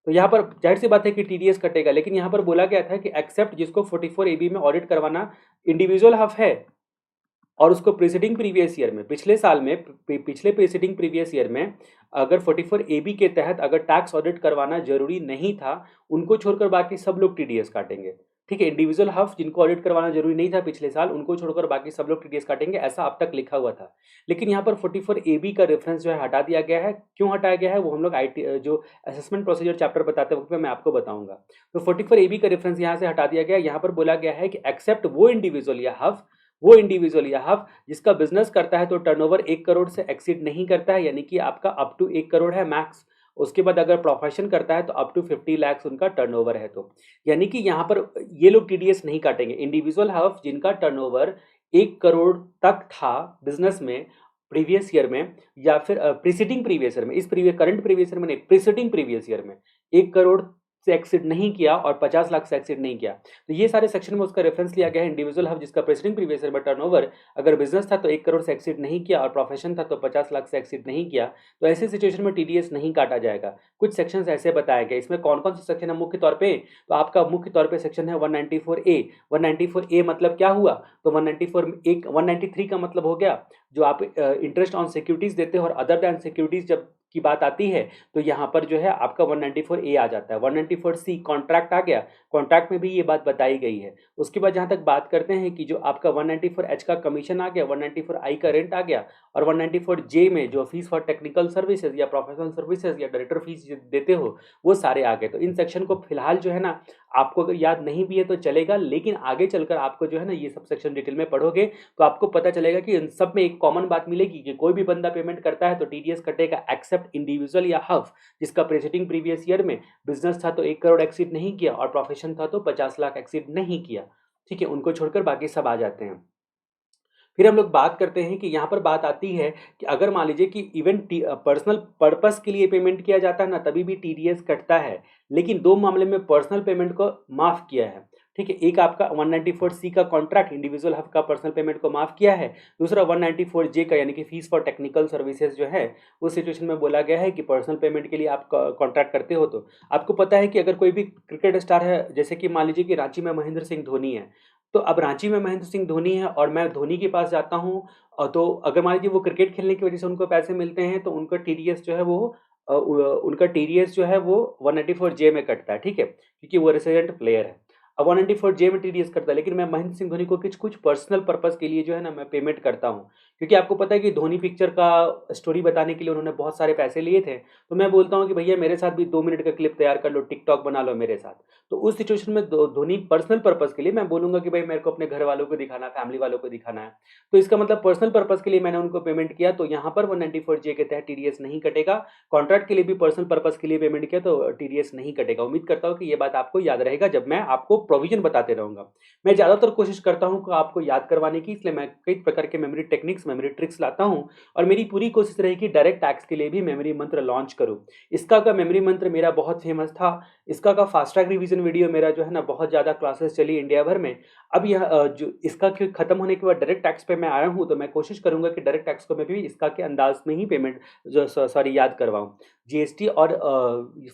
तो यहाँ पर जाहिर सी बात है कि टीडीएस कटेगा, लेकिन यहाँ पर बोला गया था कि एक्सेप्ट जिसको 44 एबी में ऑडिट करवाना इंडिविजुअल हफ है और उसको प्रीसीडिंग प्रीवियस ईयर में, पिछले साल में, पिछले प्रीसीडिंग प्रीवियस ईयर में अगर 44 एबी के तहत अगर टैक्स ऑडिट करवाना जरूरी नहीं था, उनको छोड़कर बाकी सब लोग टीडीएस काटेंगे। ठीक है, इंडिविजुअल हफ जिनको ऑडिट करवाना जरूरी नहीं था पिछले साल, उनको छोड़कर बाकी सब लोग टीडीएस काटेंगे, ऐसा अब तक लिखा हुआ था। लेकिन यहाँ पर 44 एबी का रेफरेंस जो है हटा दिया गया है। क्यों हटाया गया है वो हम लोग आईटी जो असेसमेंट प्रोसीजर चैप्टर बताते वक्त में मैं आपको बताऊंगा। तो 44 एबी का रेफरेंस यहाँ से हटा दिया गया। यहाँ पर बोला गया है कि एक्सेप्ट वो इंडिविजुअल या हफ जिसका बिजनेस करता है तो टर्नओवर 1 करोड़ से एक्सीड नहीं करता है, यानी कि आपका अप टू 1 करोड़ है मैक्स। उसके बाद अगर प्रोफेशन करता है तो अप टू 50 लाख उनका टर्नओवर है। तो यानी कि यहाँ पर ये लोग टीडीएस नहीं काटेंगे। इंडिविजुअल हफ जिनका टर्नओवर 1 करोड़ तक था बिजनेस में प्रीवियस ईयर में, या फिर प्रीसीडिंग प्रीवियस ईयर में, करंट प्रीवियस ईयर में नहीं, प्रीसीडिंग प्रीवियस ईयर में 1 करोड़ से एक्सीड नहीं किया और 50 लाख से एक्सीड नहीं किया। तो ये सारे सेक्शन में उसका रेफरेंस लिया गया है। इंडिविजुअल हब जिसका प्रीसीडिंग प्रीवियस ईयर में टर्नओवर अगर बिजनेस था तो 1 करोड़ से एक्सीड नहीं किया और प्रोफेशन था तो 50 लाख से एक्सीड नहीं किया, तो ऐसी सिचुएशन में टीडीएस नहीं काटा जाएगा। कुछ सेक्शंस ऐसे बताए गए। इसमें कौन-कौन से सेक्शन है मुख्य तौर पे? तो आपका मुख्य तौर पे सेक्शन है 194 ए। 194 ए मतलब क्या हुआ? तो 194 एक 193 का मतलब हो गया जो आप इंटरेस्ट ऑन सिक्योरिटीज देते हो और अदर दैन सिक्योरिटीज जब की बात आती है तो यहाँ पर जो है आपका 194 ए आ जाता है। 194 सी कॉन्ट्रैक्ट आ गया, कॉन्ट्रैक्ट में भी ये बात बताई गई है। उसके बाद जहाँ तक बात करते हैं कि जो आपका 194 एच का कमीशन आ गया, 194 आई का रेंट आ गया और 194 जे में जो फीस फॉर टेक्निकल सर्विसेज या प्रोफेशनल सर्विसेज या डायरेक्टर फीस देते हो वो सारे आ गए। तो इन सेक्शन को फिलहाल जो है ना आपको अगर याद नहीं भी है तो चलेगा, लेकिन आगे चलकर आपको जो है ना ये सब सेक्शन डिटेल में पढ़ोगे तो आपको पता चलेगा कि इन सब में एक कॉमन बात मिलेगी कि कोई भी बंदा पेमेंट करता है तो टीडीएस कटेगा एक्सेप्ट इंडिविजुअल या हब जिसका प्रीसीडिंग प्रीवियस ईयर में बिजनेस था तो 1 करोड़ एक्सीड नहीं किया और प्रोफेशन था तो 50 लाख एक्सीड नहीं किया। ठीक है, उनको छोड़कर बाकी सब आ जाते हैं। फिर हम लोग बात करते हैं कि यहाँ पर बात आती है कि अगर मान लीजिए कि इवन पर्सनल पर्पस के लिए पेमेंट किया जाता है ना तभी भी टीडीएस कटता है, लेकिन दो मामले में पर्सनल पेमेंट को माफ किया है। ठीक है, एक आपका 194 सी का कॉन्ट्रैक्ट इंडिविजुअल हब का पर्सनल पेमेंट को माफ किया है, दूसरा 194 जे का यानी कि फीस फॉर टेक्निकल सर्विसेज जो है उस सिचुएशन में बोला गया है कि पर्सनल पेमेंट के लिए आप कॉन्ट्रैक्ट करते हो तो आपको पता है कि अगर कोई भी क्रिकेट स्टार है, जैसे कि मान लीजिए कि रांची में महेंद्र सिंह धोनी है, तो अब रांची में महेंद्र सिंह धोनी है और मैं धोनी के पास जाता हूँ तो अगर मान लीजिए वो क्रिकेट खेलने की वजह से उनको पैसे मिलते हैं तो उनका टीडीएस जो है वो उनका टीडीएस जो है वो 194 जे में कटता है। ठीक है, क्योंकि वो रेसिडेंट प्लेयर है। अब 194 जे में टीडीएस करता है, लेकिन मैं महेंद्र सिंह धोनी को कुछ कुछ पर्सनल पर्पस के लिए जो है ना मैं पेमेंट करता हूँ, क्योंकि आपको पता है कि धोनी पिक्चर का स्टोरी बताने के लिए उन्होंने बहुत सारे पैसे लिए थे। तो मैं बोलता हूँ कि भैया मेरे साथ भी 2 मिनट का क्लिप तैयार कर लो, टिकटॉक बना लो मेरे साथ। तो उस सिचुएशन में धोनी पर्सनल पर्पस के लिए मैं बोलूंगा कि भाई मेरे को अपने घर वालों को दिखाना है, फैमिली वालों को दिखाना है, तो इसका मतलब पर्सनल पर्पस के लिए मैंने उनको पेमेंट किया, तो यहाँ पर 194 जे के तहत टीडीएस नहीं कटेगा। कॉन्ट्रैक्ट के लिए भी पर्सनल पर्पस के लिए पेमेंट किया तो टीडीएस नहीं कटेगा। उम्मीद करता हूँ कि ये बात आपको याद रहेगा जब मैं आपको प्रोविजन बताते रहूंगा। मैं ज्यादातर कोशिश करता हूँ कि आपको याद करवाने की, इसलिए मैं कई प्रकार के मेमोरी टेक्निक्स, मेमोरी ट्रिक्स लाता हूँ और मेरी पूरी कोशिश रहेगी डायरेक्ट टैक्स के लिए भी मेमोरी मंत्र लॉन्च करूँ। इसका का मेमोरी मंत्र मेरा बहुत फेमस था, इसका का फास्ट ट्रैक रिवीजन वीडियो मेरा जो है ना बहुत ज़्यादा क्लासेस चली इंडिया भर में। अब यह जो इसका खत्म होने के बाद डायरेक्ट टैक्स पे मैं आया हूँ तो मैं कोशिश करूंगा कि डायरेक्ट टैक्स को मैं भी इसका के अंदाज में ही पेमेंट जो सॉरी याद करवाऊँ। जीएसटी और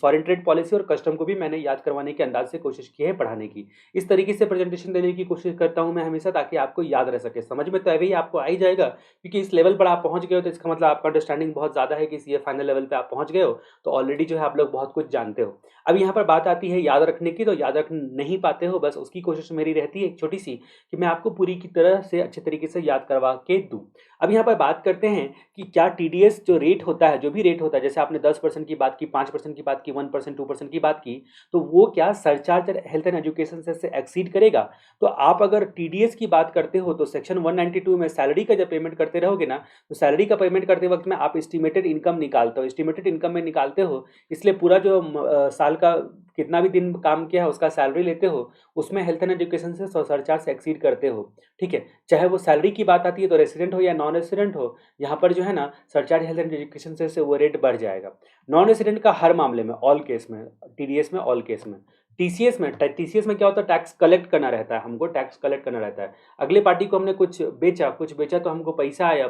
फॉरेन ट्रेड पॉलिसी और कस्टम को भी मैंने याद करवाने के अंदाज से कोशिश की है पढ़ाने की। इस तरीके से प्रेजेंटेशन देने की कोशिश करता हूँ मैं हमेशा, ताकि आपको याद रह सके। समझ में तो अभी आपको आ ही जाएगा, क्योंकि इस लेवल पर आप पहुंच गए हो तो इसका मतलब आपका अंडरस्टैंडिंग बहुत ज़्यादा है कि ये फाइनल लेवल पे आप पहुंच गए हो, तो ऑलरेडी जो है आप लोग बहुत कुछ जानते हो। अब यहाँ पर बात आती है याद रखने की, तो याद रख नहीं पाते हो, बस उसकी कोशिश मेरी रहती है एक छोटी सी कि मैं आपको पूरी की तरह से अच्छे तरीके से याद करवा के दूँ। अब यहाँ पर बात करते हैं कि क्या टीडीएस जो रेट होता है, जो भी रेट होता है, जैसे आपने 10% की बात की, 5% की बात की, 1% 2% की बात की, तो वो क्या सरचार्ज हेल्थ एंड एजुकेशन से एक्सीड करेगा? तो आप अगर टीडीएस की बात करते हो तो सेक्शन 192 में सैलरी का जब पेमेंट करते रहोगे ना, तो सैलरी का पेमेंट करते वक्त में आप एस्टिमेटेड इनकम निकालते हो, एस्टिमेटेड इनकम में निकालते हो, इसलिए पूरा जो साल का कितना भी दिन काम किया है उसका सैलरी लेते हो, उसमें हेल्थ एंड एजुकेशन से सरचार्ज से एक्सीड करते हो। ठीक है, चाहे वो सैलरी की बात आती है तो रेसिडेंट हो या नॉन रेसिडेंट हो, यहाँ पर जो है ना सरचार्ज हेल्थ एंड एजुकेशन से वो रेट बढ़ जाएगा। नॉन रेसिडेंट का हर मामले में, ऑल केस में, टीडीएस में, ऑल केस में। टीसीएस में क्या होता है, टैक्स कलेक्ट करना रहता है, हमको टैक्स कलेक्ट करना रहता है। अगले पार्टी को हमने कुछ बेचा तो हमको पैसा आया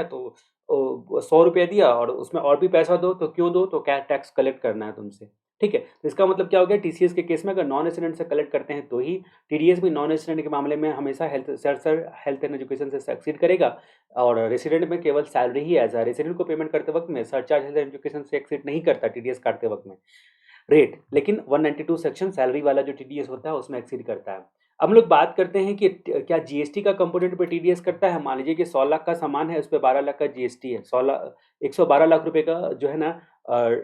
तो 100 रुपया दिया और उसमें और भी पैसा दो, तो क्यों दो, तो क्या टैक्स कलेक्ट करना है तुमसे। ठीक है, तो इसका मतलब क्या हो गया, टीसीएस के केस में अगर नॉन रेसिडेंट से कलेक्ट करते हैं तो ही, टीडीएस भी नॉन रेसिडेंट के मामले में हमेशा हेल्थ एंड एजुकेशन से सक्सीड करेगा, और रेसिडेंट में केवल सैलरी ही एज है। रेसिडेंट को पेमेंट करते वक्त में सरचार्ज हेल्थ एंड एजुकेशन से एक्सीड नहीं करता टीडीएस काटते वक्त में रेट, लेकिन 192 सेक्शन सैलरी वाला जो टीडीएस होता है उसमें एक्सीड करता है। अब हम लोग बात करते हैं कि क्या जीएसटी का कंपोनेंट पे टीडीएस करता है। मान लीजिए कि 100 लाख का सामान है, उस पर 12 लाख का जीएसटी है, 112 लाख रुपए का जो है ना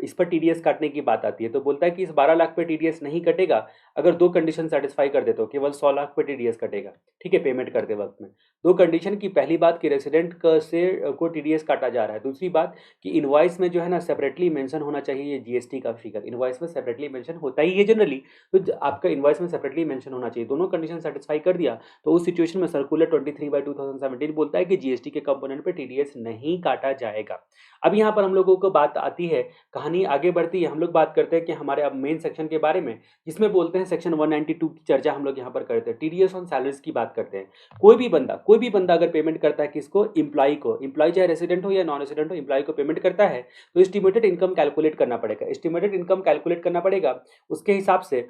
इस पर टीडीएस काटने की बात आती है, तो बोलता है कि इस 12 लाख पे टीडीएस नहीं कटेगा अगर दो कंडीशन सेटिस्फाई कर देते हो, केवल 100 लाख पे टीडीएस कटेगा। ठीक है, पेमेंट करते वक्त में दो कंडीशन की, पहली बात कि रेसिडेंट को टीडीएस काटा जा रहा है, दूसरी बात कि इनवॉइस में जो है ना सेपरेटली मेंशन होना चाहिए ये जीएसटी का फिगर। इनवॉइस में सेपरेटली मेंशन होता ही है जनरली, तो आपका इनवॉइस में सेपरेटली मेंशन होना चाहिए। दोनों कंडीशन सेटिस्फाई कर दिया तो उस सिचुएशन में सर्कुलर 23/2017 बोलता है कि जीएसटी के कंपोनेंट पे टीडीएस नहीं काटा जाएगा। अब यहाँ पर हम लोगों को बात आती है कहानी आगे बढ़ती है, हम लोग बात करते हैं कि हमारे अब मेन सेक्शन के बारे में, जिसमें बोलते हैं सेक्शन 192 की चर्चा हम लोग यहाँ पर करते हैं। टीडीएस ऑन सैलरीज की बात करते हैं। कोई भी बंदा अगर पेमेंट करता है किसको, एम्प्लॉय को, एम्प्लॉय चाहे रेसिडेंट हो या नॉन रेसिडेंट हो, एम्प्लॉय को पेमेंट करता है तो एस्टिमेटेड इनकम कैलकुलेट करना पड़ेगा। एस्टिमेटेड इनकम कैलकुलेट करना पड़ेगा, उसके हिसाब से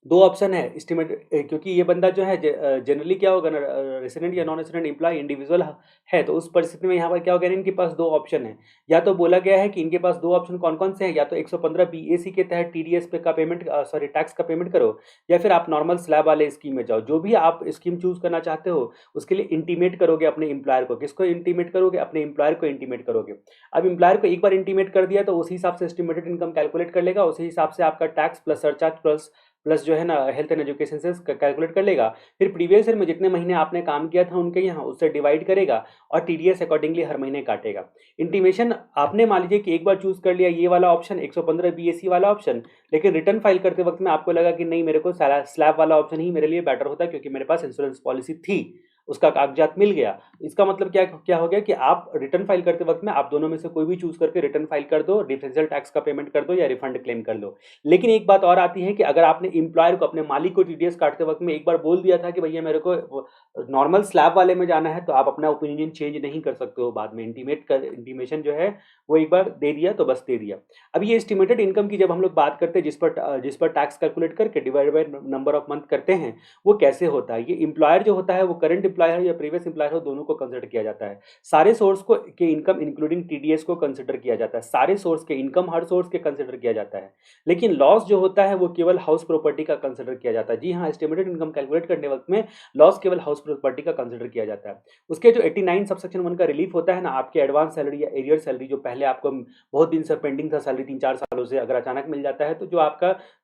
दो ऑप्शन है एस्टिमेट, क्योंकि ये बंदा जो है जनरली क्या होगा ना, रेसिडेंट या नॉन रेसिडेंट एम्प्लॉय इंडिविजुअल है, तो उस परिस्थिति में यहाँ पर क्या होगा ना, इनके पास दो ऑप्शन है। या तो बोला गया है कि इनके पास दो ऑप्शन कौन कौन से हैं, या तो 115 बीएसी के तहत टीडीएस पे का पेमेंट, सॉरी टैक्स का पेमेंट करो, या फिर आप नॉर्मल स्लैब वाले स्कीम में जाओ। जो भी आप स्कीम चूज करना चाहते हो उसके लिए इंटीमेट करोगे अपने एम्प्लॉयर को। किसको इंटीमेट करोगे? अपने एम्प्लॉयर को इंटीमेट करोगे। अब एम्प्लॉयर को एक बार इंटीमेट कर दिया तो उसी हिसाब से एस्टिमेटेड इनकम कैलकुलेट कर लेगा, उसी हिसाब से आपका tax plus surcharge plus plus जो है ना हेल्थ एंड एजुकेशन से कैलकुलेट कर लेगा। फिर प्रीवियस ईयर में जितने महीने आपने काम किया था उनके यहाँ, उससे डिवाइड करेगा और टीडीएस अकॉर्डिंगली हर महीने काटेगा। इंटीमेशन आपने मान लीजिए कि एक बार चूज कर लिया ये वाला ऑप्शन, 115 बीएससी वाला ऑप्शन, लेकिन रिटर्न फाइल करते वक्त में आपको लगा कि नहीं, मेरे को स्लैब वाला ऑप्शन ही मेरे लिए बेटर होता है क्योंकि मेरे पास इंश्योरेंस पॉलिसी थी, उसका कागजात मिल गया। इसका मतलब क्या क्या हो गया कि आप रिटर्न फाइल करते वक्त में आप दोनों में से कोई भी चूज करके रिटर्न फाइल कर दो, डिफरेंशियल टैक्स का पेमेंट कर दो या रिफंड क्लेम कर लो। लेकिन एक बात और आती है कि अगर आपने एम्प्लॉयर को, अपने मालिक को टीडीएस काटते वक्त में एक बार बोल दिया था कि भैया मेरे को नॉर्मल स्लैब वाले में जाना है, तो आप अपना ओपिनियन चेंज नहीं कर सकते हो। बाद में इंटीमेशन जो है वो एक बार दे दिया तो बस दे दिया। अब ये एस्टिमेटेड इनकम की जब हम लोग बात करते हैं, जिस पर टैक्स कैलकुलेट करके divide by number of month करते हैं, वो कैसे होता है? ये एम्प्लॉयर जो होता है वो करंट एम्प्लॉयर हो या प्रीवियस एम्प्लॉयर हो, दोनों को कंसिडर किया जाता है। सारे सोर्स को के इनकम इंक्लूडिंग टीडीएस को कंसिडर किया जाता है। सारे सोर्स के इनकम, हर सोर्स के कंसिडर किया जाता है। लेकिन लॉस जो होता है वो केवल हाउस प्रॉपर्टी का कंसिडर किया जाता है। जी हाँ, एस्टिमेटेड इनकम कैलकुलेट करने वक्त में लॉस केवल हाउस प्रॉपर्टी का कंसिडर किया जाता है। उसके जो 89 सबसेक्शन 1 का रिलीफ होता है ना, आपके एडवांस सैलरी या एरियर सैलरी जो पहले आपको बहुत दिन से पेंडिंग था, सैलरी 3-4 सालों से, अगर अचानक मिल जाता है तो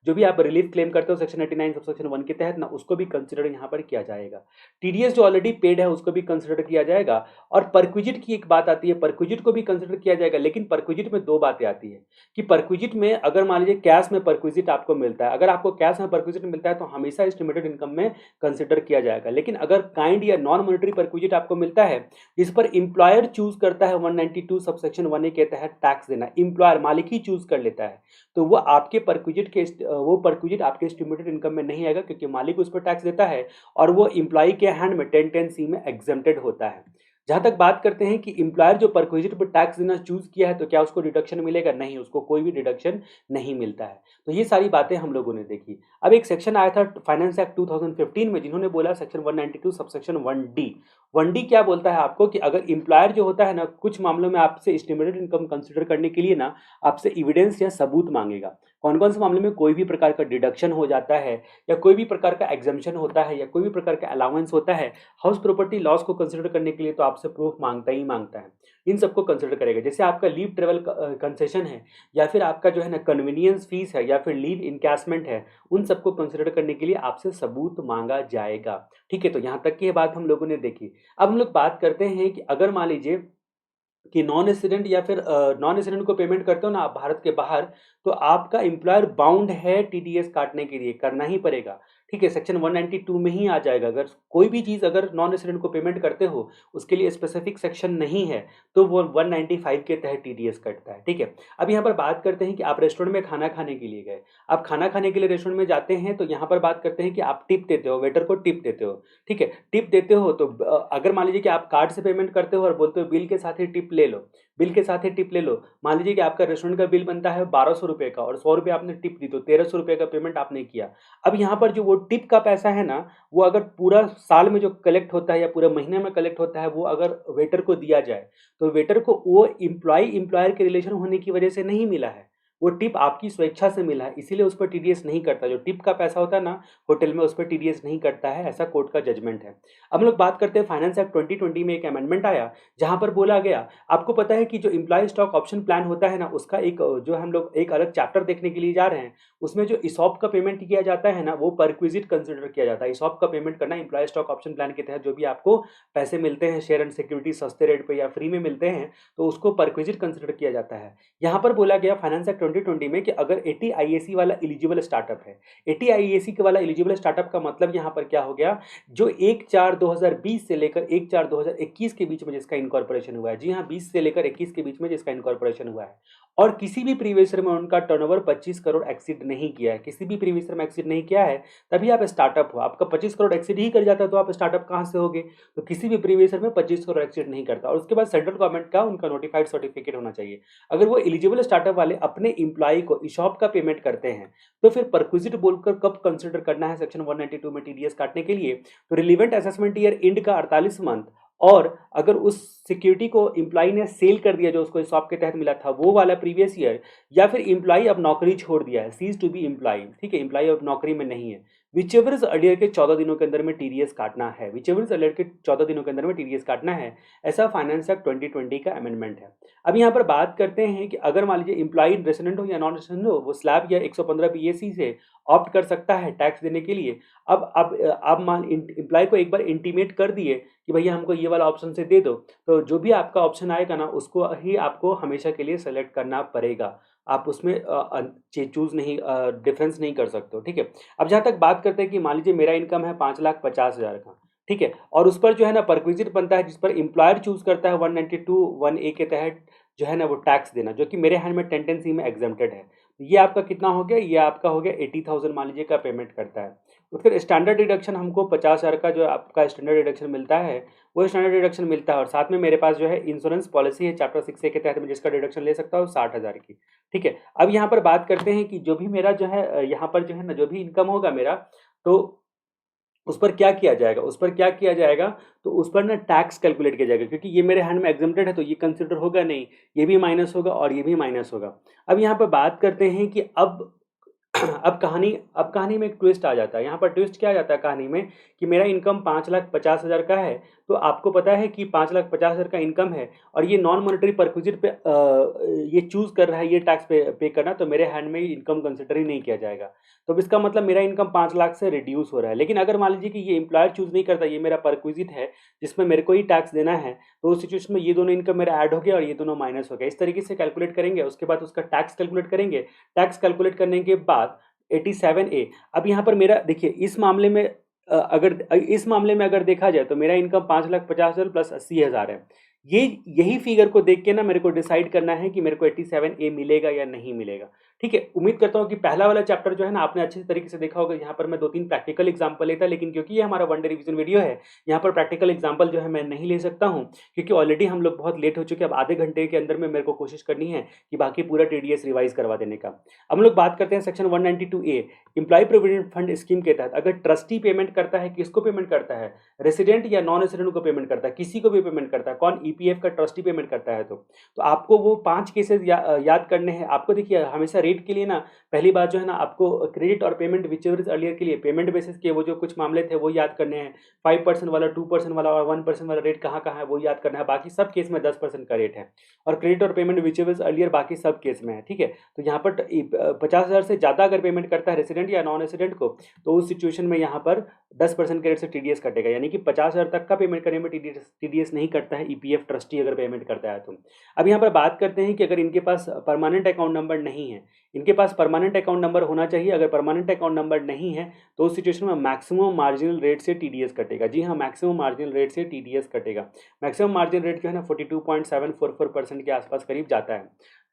जो भी आप रिलीफ क्लेम करते हो सेक्शन 89 सबसेक्शन 1 के तहत ना, उसको भी कंसिडर यहाँ पर किया जाएगा। टीडीएस जो ऑलरेडी पेड है उसको भी कंसिडर किया जाएगा। और परक्विजिट की एक बात आती है, परक्विजिट को भी कंसिडर किया जाएगा। लेकिन परक्विजिट में दो बातें आती है कि परक्विजिट में अगर मान लीजिए कैश में परक्विजिट आपको मिलता है, अगर आपको कैश में परक्विजिट मिलता है तो हमेशा एस्टिमेटेड इनकम में कंसिडर किया जाएगा। लेकिन अगर काइंड या नॉन मॉनेटरी परक्विजिट आपको मिलता है जिस पर इंप्लॉयर चूज करता है 192 सबसेक्शन 1 के तहत टैक्स देना, इंप्लॉयर मालिक ही चूज कर लेता है, तो वो परक्विजिट आपके एस्टिमेटेड इनकम में नहीं आएगा क्योंकि मालिक उस पर टैक्स देता है और वो इंप्लॉय के हैंड में 1010C में एग्जेम्प्टेड होता है। जहां तक बात करते हैं कि इंप्लॉयर जो परक्विजिट पर टैक्स देना चूज किया है तो क्या उसको डिडक्शन मिलेगा? नहीं, उसको कोई भी डिडक्शन नहीं मिलता है। तो ये सारी बातें हम लोगों ने देखी। अब एक सेक्शन आया था फाइनेंस एक्ट 2015 में, जिन्होंने बोला सेक्शन 192 सबसेक्शन 1D। 1D क्या बोलता है आपको कि अगर इंप्लॉयर जो होता है ना, कुछ मामलों में आपसे एस्टिमेटेड इनकम कंसिडर करने के लिए ना आपसे एविडेंस या सबूत मांगेगा। कौन कौन से मामले में? कोई भी प्रकार का डिडक्शन हो जाता है, या कोई भी प्रकार का एग्जम्पशन होता है, या कोई भी प्रकार का अलाउंस होता है, हाउस प्रॉपर्टी लॉस को कंसिडर करने के लिए तो आपसे प्रूफ मांगता ही मांगता है। इन सबको कंसिडर करेगा। जैसे आपका लीव ट्रेवल कंसेशन है, या फिर आपका जो है ना कन्वीनियंस फीस है, या फिर लीव इनकैशमेंट है, उन सबको कंसिडर करने के लिए आपसे सबूत मांगा जाएगा। ठीक है, तो यहाँ तक की बात हम लोगों ने देखी। अब हम लोग बात करते हैं कि अगर मान लीजिए कि नॉन रेसिडेंट या फिर नॉन रेसिडेंट को पेमेंट करते हो ना आप भारत के बाहर, तो आपका एम्प्लॉयर बाउंड है टीडीएस काटने के लिए, करना ही पड़ेगा। ठीक है, सेक्शन 192 में ही आ जाएगा। अगर कोई भी चीज़ अगर नॉन रेसिडेंट को पेमेंट करते हो, उसके लिए स्पेसिफिक सेक्शन नहीं है, तो वो 195 के तहत टीडीएस कटता है। ठीक है, अब यहाँ पर बात करते हैं कि आप रेस्टोरेंट में खाना खाने के लिए गए। आप खाना खाने के लिए रेस्टोरेंट में जाते हैं तो यहाँ पर बात करते हैं कि आप टिप देते हो, वेटर को टिप देते हो। ठीक है, टिप देते हो तो अगर मान लीजिए कि आप कार्ड से पेमेंट करते हो और बोलते हो बिल के साथ ही टिप ले लो, बिल के साथ ही टिप ले लो। मान लीजिए कि आपका रेस्टोरेंट का बिल बनता है 1200 रुपये का और 100 रुपये आपने टिप दी, तो 1300 रुपये का पेमेंट आपने किया। अब यहाँ पर जो वो टिप का पैसा है ना, वो अगर पूरा साल में जो कलेक्ट होता है या पूरे महीने में कलेक्ट होता है, वो अगर वेटर को दिया जाए, तो वेटर को वो एम्प्लॉयर के रिलेशन होने की वजह से नहीं मिला है, वो टिप आपकी स्वेच्छा से मिला है, इसीलिए उस पर टीडीएस नहीं करता। जो टिप का पैसा होता है ना होटल में, उस पर टीडीएस नहीं करता है, ऐसा कोर्ट का जजमेंट है। अब हम लोग बात करते हैं फाइनेंस एक्ट 2020 में एक अमेंडमेंट आया जहां पर बोला गया, आपको पता है कि जो एम्प्लॉय स्टॉक ऑप्शन प्लान होता है ना, उसका एक जो हम लोग एक अलग चैप्टर देखने के लिए जा रहे हैं, उसमें जो इसॉप का पेमेंट किया जाता है ना, वो परक्विजिट कंसिडर किया जाता है। इसॉप का पेमेंट करना एम्प्लॉय स्टॉक ऑप्शन प्लान के तहत जो भी आपको पैसे मिलते हैं शेयर एंड सिक्योरिटी सस्ते रेट पे या फ्री में मिलते हैं, तो उसको परक्विजिट कंसिडर किया जाता है। यहाँ पर बोला गया फाइनेंस एक्ट 2020 में कि अगर 80 आईएसी वाला एलिजिबल स्टार्टअप है, 80 आईएसी वाला एलिजिबल स्टार्टअप का मतलब यहाँ पर क्या हो गया, जो 1/4/2020 से लेकर 1/4/2021 के बीच में जिसका इनकॉर्पोरेशन हुआ है। जी हाँ, 20 से लेकर 21 के बीच में जिसका इनकॉर्पोरेशन हुआ है, और किसी भी प्रीवियस ईयर में उनका टर्नओवर 25 करोड़ एक्सीड नहीं किया है, किसी भी प्रीवियस ईयर में एक्सीड नहीं किया है, तभी आप स्टार्टअप हो। आपका 25 करोड़ एक्सीड ही कर जाता है तो आप स्टार्टअप कहाँ से होगे? तो किसी भी प्रीवियस ईयर में 25 करोड़ एक्सीड नहीं करता, और उसके बाद सेंट्रल गवर्नमेंट का उनका नोटिफाइड सर्टिफिकेट होना चाहिए। अगर वो एलिजिबल स्टार्टअप वाले अपने एम्प्लॉय को ईशॉप का पेमेंट करते हैं, तो फिर परक्विजिट बोलकर कब कंसिडर करना है सेक्शन 192 में टीडीएस काटने के लिए? तो रिलीवेंट असेसमेंट ईयर एंड का 48 मंथ, और अगर उस सिक्योरिटी को एम्प्लॉय ने सेल कर दिया जो उसको शॉप के तहत मिला था वो वाला प्रीवियस ईयर, या फिर एम्प्लॉय अब नौकरी छोड़ दिया है, सीज टू बी एम्प्लॉय, ठीक है, एम्प्लॉय अब नौकरी में नहीं है, विचेवर इज अर्लियर के 14 दिनों के अंदर में टीडीएस काटना है, विचेवर इज अर्लियर के 14 दिनों के अंदर में टीडीएस काटना है। ऐसा फाइनेंस एक्ट 2020 का अमेंडमेंट है। अब यहाँ पर बात करते हैं कि अगर मान लीजिए एम्प्लॉय रेसिडेंट हो या नॉन रेसिडेंट हो, वो स्लैब या 115 बीएससी से ऑप्ट कर सकता है टैक्स देने के लिए। अब मान एम्प्लॉय को एक बार इंटीमेट कर दिए कि भैया हमको ये वाला ऑप्शन से दे दो, तो जो भी आपका ऑप्शन आएगा ना उसको ही आपको हमेशा के लिए सेलेक्ट करना पड़ेगा। आप उसमें चूज नहीं, डिफरेंस नहीं कर सकते हो, ठीक है। अब जहाँ तक बात करते हैं कि मान लीजिए मेरा इनकम है 5,50,000 का, ठीक है, और उस पर जो है ना परक्विजिट बनता है जिस पर एम्प्लॉयर चूज करता है 192(1)(a) के तहत जो है ना वो टैक्स देना, जो कि मेरे हैंड में 10(10)(c) में एग्जेम्प्टेड है। ये आपका कितना हो गया? ये आपका हो गया 80,000 मान लीजिए का पेमेंट करता है। तो फिर स्टैंडर्ड डिडक्शन हमको 50,000 का जो आपका स्टैंडर्ड डिडक्शन मिलता है वो स्टैंडर्ड डिडक्शन मिलता है, और साथ में मेरे पास जो है इंश्योरेंस पॉलिसी है चैप्टर 6A के तहत में जिसका डिडक्शन ले सकता हूँ 60,000 की, ठीक है। अब यहाँ पर बात करते हैं कि जो भी मेरा जो है यहाँ पर जो है ना जो भी इनकम होगा मेरा, तो उस पर क्या किया जाएगा? उस पर क्या किया जाएगा? तो उस पर ना टैक्स कैलकुलेट किया जाएगा, क्योंकि ये मेरे हैंड में एग्जेम्प्टेड है तो ये कंसिडर होगा नहीं, ये भी माइनस होगा और ये भी माइनस होगा। अब यहाँ पर बात करते हैं कि अब अब कहानी में एक ट्विस्ट आ जाता है। यहाँ पर ट्विस्ट क्या आ जाता है कहानी में कि मेरा इनकम 5,50,000 का है, तो आपको पता है कि 5,50,000 का इनकम है और ये नॉन मॉनेटरी परक्विजिट पे ये चूज कर रहा है ये टैक्स पे करना, तो मेरे हैंड में इनकम कंसिडर ही नहीं किया जाएगा। तो अब इसका मतलब मेरा इनकम 5 लाख से रिड्यूस हो रहा है। लेकिन अगर मान लीजिए कि ये एम्प्लॉयर चूज नहीं करता, ये मेरा परक्विजिट है जिसमें मेरे को ही टैक्स देना है, तो उस सिचुएशन में ये दोनों इनकम मेरा ऐड हो गया और ये दोनों माइनस हो गया। इस तरीके से कैलकुलेट करेंगे, उसके बाद उसका टैक्स कैलकुलेट करेंगे। टैक्स कैलकुलेट करने के बाद 87A। अब यहाँ पर मेरा देखिए इस मामले में अगर देखा जाए तो मेरा इनकम 5,50,000 प्लस 80,000 है। ये यही फिगर को देख के ना मेरे को डिसाइड करना है कि मेरे को 87A मिलेगा या नहीं मिलेगा, ठीक है। उम्मीद करता हूँ कि पहला वाला चैप्टर जो है ना आपने अच्छे तरीके से देखा होगा। यहाँ पर मैं 2-3 प्रैक्टिकल एग्जांपल लेता, लेकिन क्योंकि ये हमारा वन डे रिवीजन वीडियो है, यहाँ पर प्रैक्टिकल एग्जांपल जो है मैं नहीं ले सकता हूँ, क्योंकि ऑलरेडी हम लोग बहुत लेट हो चुके हैं। अब आधे घंटे के अंदर में मेरे को कोशिश करनी है कि बाकी पूरा टीडीएस रिवाइज करवा देने का। अब हम लोग बात करते हैं section 192A employ provident fund scheme के तहत। अगर ट्रस्टी पेमेंट करता है, किसको पेमेंट करता है? रेसिडेंट या नॉन रेसिडेंट को पेमेंट करता है? किसी को भी पेमेंट करता है। कौन? ईपीएफ का ट्रस्टी पेमेंट करता है। तो आपको वो 5 केसेस याद करने हैं आपको। देखिए हमेशा रेट के लिए ना पहली बात जो है ना आपको क्रेडिट और पेमेंट विचेवर इज अर्लियर के लिए पेमेंट बेसिस के वो जो कुछ मामले थे वो याद करने हैं। 5% वाला, 2% वाला और 1% वाला रेट कहाँ कहाँ है वो याद करना है। बाकी सब केस में 10% का रेट है, और क्रेडिट और पेमेंट विचेवर इज अर्लियर बाकी सब केस में है, ठीक है। तो यहाँ पर 50,000 से ज़्यादा अगर पेमेंट करता है रेसिडेंट या नॉन रेसिडेंट को, तो उस सिचुएशन में यहाँ पर 10% के रेट से टीडीएस कटेगा, यानी कि 50,000 तक का पेमेंट करने में टीडीएस नहीं कटता है ईपीएफ ट्रस्टी अगर पेमेंट करता है तो। अब यहाँ पर बात करते हैं कि अगर इनके पास परमानेंट अकाउंट नंबर नहीं है, इनके पास परमानेंट अकाउंट नंबर होना चाहिए। अगर परमानेंट अकाउंट नंबर नहीं है तो उस सिचुएशन में मैक्सिमम मार्जिनल रेट से टीडीएस कटेगा। जी हाँ, मैक्सिमम मार्जिनल रेट से टीडीएस कटेगा। मैक्सिमम मार्जिनल रेट जो है ना 42.744% के आसपास करीब जाता है।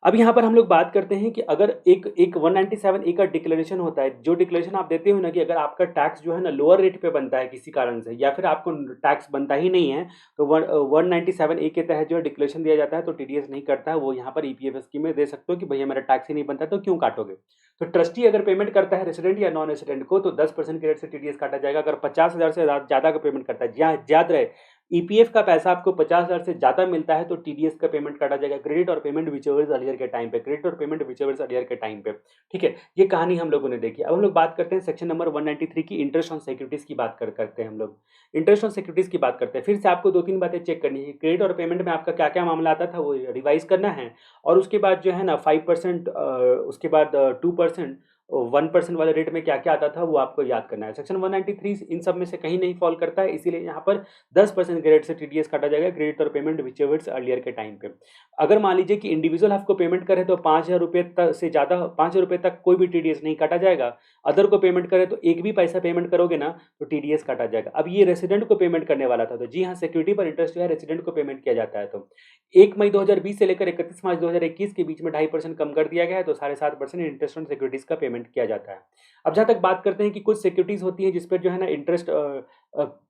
अब यहाँ पर हम लोग बात करते हैं कि अगर एक 197A का डिक्लेरेशन होता है, जो डिक्लेरेशन आप देते हो ना कि अगर आपका टैक्स जो है ना लोअर रेट पे बनता है किसी कारण से, या फिर आपको टैक्स बनता ही नहीं है, तो 197A के तहत जो डिक्लेरेशन दिया जाता है तो टीडीएस नहीं करता है। वो यहाँ पर ईपीएफ स्कीम में दे सकते हो कि भैया मेरा टैक्स ही नहीं बनता तो क्यों काटोगे। तो ट्रस्टी अगर पेमेंट करता है रेसिडेंट या नॉन रेसिडेंट को, तो 10% के रेट से टीडीएस काटा जाएगा। अगर 50,000 से ज़्यादा का पेमेंट करता है, याद रहे ईपीएफ का पैसा आपको 50,000 से ज़्यादा मिलता है तो टीडीएस का पेमेंट काटा जाएगा। क्रेडिट और पेमेंट विचेवर इज अर्लियर के टाइम पे, क्रेडिट और पेमेंट विचेवर इज अर्लियर के टाइम पे, ठीक है। ये कहानी हम लोगों ने देखी। अब हम लोग बात करते हैं सेक्शन नंबर 193 की इंटरेस्ट ऑन सिक्योरिटीज की बात करते हैं। हम लोग इंटरेस्ट ऑन सिक्योरिटीज की बात करते हैं। फिर से आपको 2-3 बातें चेक करनी है। क्रेडिट और पेमेंट में आपका क्या क्या मामला आता था वो रिवाइज करना है, और उसके बाद जो है ना 5%, उसके बाद 2%, 1% वाले रेट में क्या-क्या आता था वो आपको याद करना है। सेक्शन 193 इन सब में से कहीं नहीं फॉल करता है, इसीलिए यहाँ पर 10% के रेट से टीडीएस काटा जाएगा, क्रेडिट और पेमेंट व्हिचएवर इज अर्लियर के टाइम पे। अगर मान लीजिए कि इंडिविजुअल आपको पेमेंट करे तो 5,000 रुपए तक से ज़्यादा 5,000 रुपए तक कोई भी टीडीएस नहीं काटा जाएगा। अदर को पेमेंट करे तो एक भी पैसा पेमेंट करोगे ना तो टीडीएस काटा जाएगा। अब ये रेसिडेंट को पेमेंट करने वाला था, तो जी हाँ, सिक्योरिटी पर इंटरेस्ट जो है रेसिडेंट को पेमेंट किया जाता है। तो 1 मई 2020 से लेकर 31 मार्च 2021 के बीच में 2.5% कम कर दिया गया है, तो 7.5% इंटरेस्ट ऑन सिक्योरिटीज़ का पेमेंट किया जाता है। अब जहाँ तक बात करते हैं कि कुछ सिक्योरिटीज़ होती हैं जिस पर जो है ना इंटरेस्ट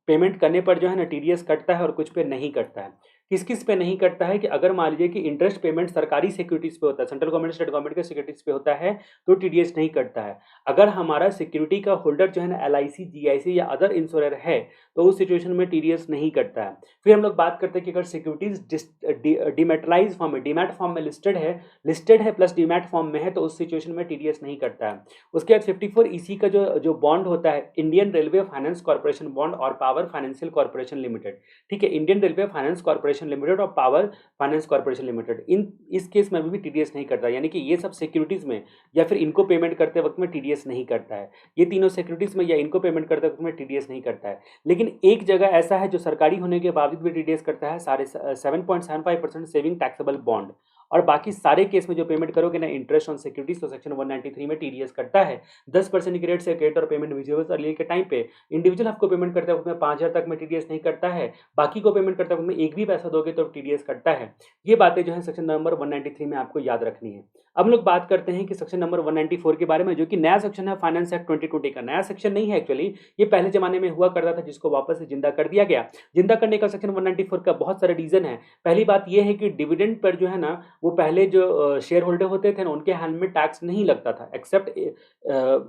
पेमेंट करने पर जो है ना टीडीएस कटता है और कुछ पे नहीं कटता है। किस-किस पे नहीं कटता है कि अगर मान लीजिए कि इंटरेस्ट पेमेंट सरकारी सिक्योरिटीज़ पे होता है, सेंट्रल गवर्नमेंट, स्टेट गवर्नमेंट के सिक्योरिटीज़ पे होता है, तो टीडीएस नहीं कटता है। अगर हमारा सिक्योरिटी का होल्डर जो है ना एलआईसी, जीआईसी या अदर इंश्योरर है, तो उस सिचुएशन में टीडीएस नहीं कटता है। फिर हम लोग बात करते हैं कि अगर सिक्योरिटीज़ डिमैटेलाइज़ फॉर्म में, डीमैट फॉर्म में लिस्टेड है प्लस डीमैट फॉर्म में है, तो उस सिचुएशन में टीडीएस नहीं कटता है। उसके बाद 54 ईसी का जो बॉन्ड होता है, Indian railway finance corporation bond और पावर फाइनेंशियल कॉर्पोरेशन लिमिटेड, ठीक है, Indian railway finance corporation limited और पावर फाइनेंस कॉर्पोरेशन लिमिटेड, इस केस में भी टीडीएस नहीं करता, यानी कि ये सब सिक्योरिटीज में या फिर इनको पेमेंट करते वक्त में टीडीएस नहीं करता है। ये तीनों सिक्योरिटीज में या इनको पेमेंट करते वक्त में टीडीएस नहीं करता है। लेकिन एक जगह ऐसा है जो सरकारी होने के बावजूद भी टीडीएस करता है, 7.75% सेविंग टैक्सेबल बॉन्ड, और बाकी सारे केस में जो पेमेंट करोगे ना इंटरेस्ट ऑन सिक्योरिटीज, तो सेक्शन 193 में टीडीएस कटता है 10% की रेट से, क्रेडिट और पेमेंट विजुअल्स अर्लियर के टाइम पे। इंडिविजुअल आपको पेमेंट करते वक्त में 5,000 तक में टीडीएस नहीं करता है, बाकी को पेमेंट करते वक्त में एक भी पैसा दोगे तो टीडीएस कटता है। ये बातें जो है सेक्शन नंबर 193 में आपको याद रखनी है। अब हम लोग बात करते हैं कि सेक्शन नंबर 194 के बारे में, जो कि नया सेक्शन है फाइनेंस एक्ट 2020 का। नया सेक्शन नहीं है एक्चुअली, ये पहले जमाने में हुआ करता था जिसको वापस से जिंदा कर दिया गया। जिंदा करने का सेक्शन 194 का बहुत सारे रीजन है। पहली बात यह है कि डिविडेंड पर जो है ना, वो पहले जो शेयर होल्डर होते थे ना, उनके हैंड में टैक्स नहीं लगता था, एक्सेप्ट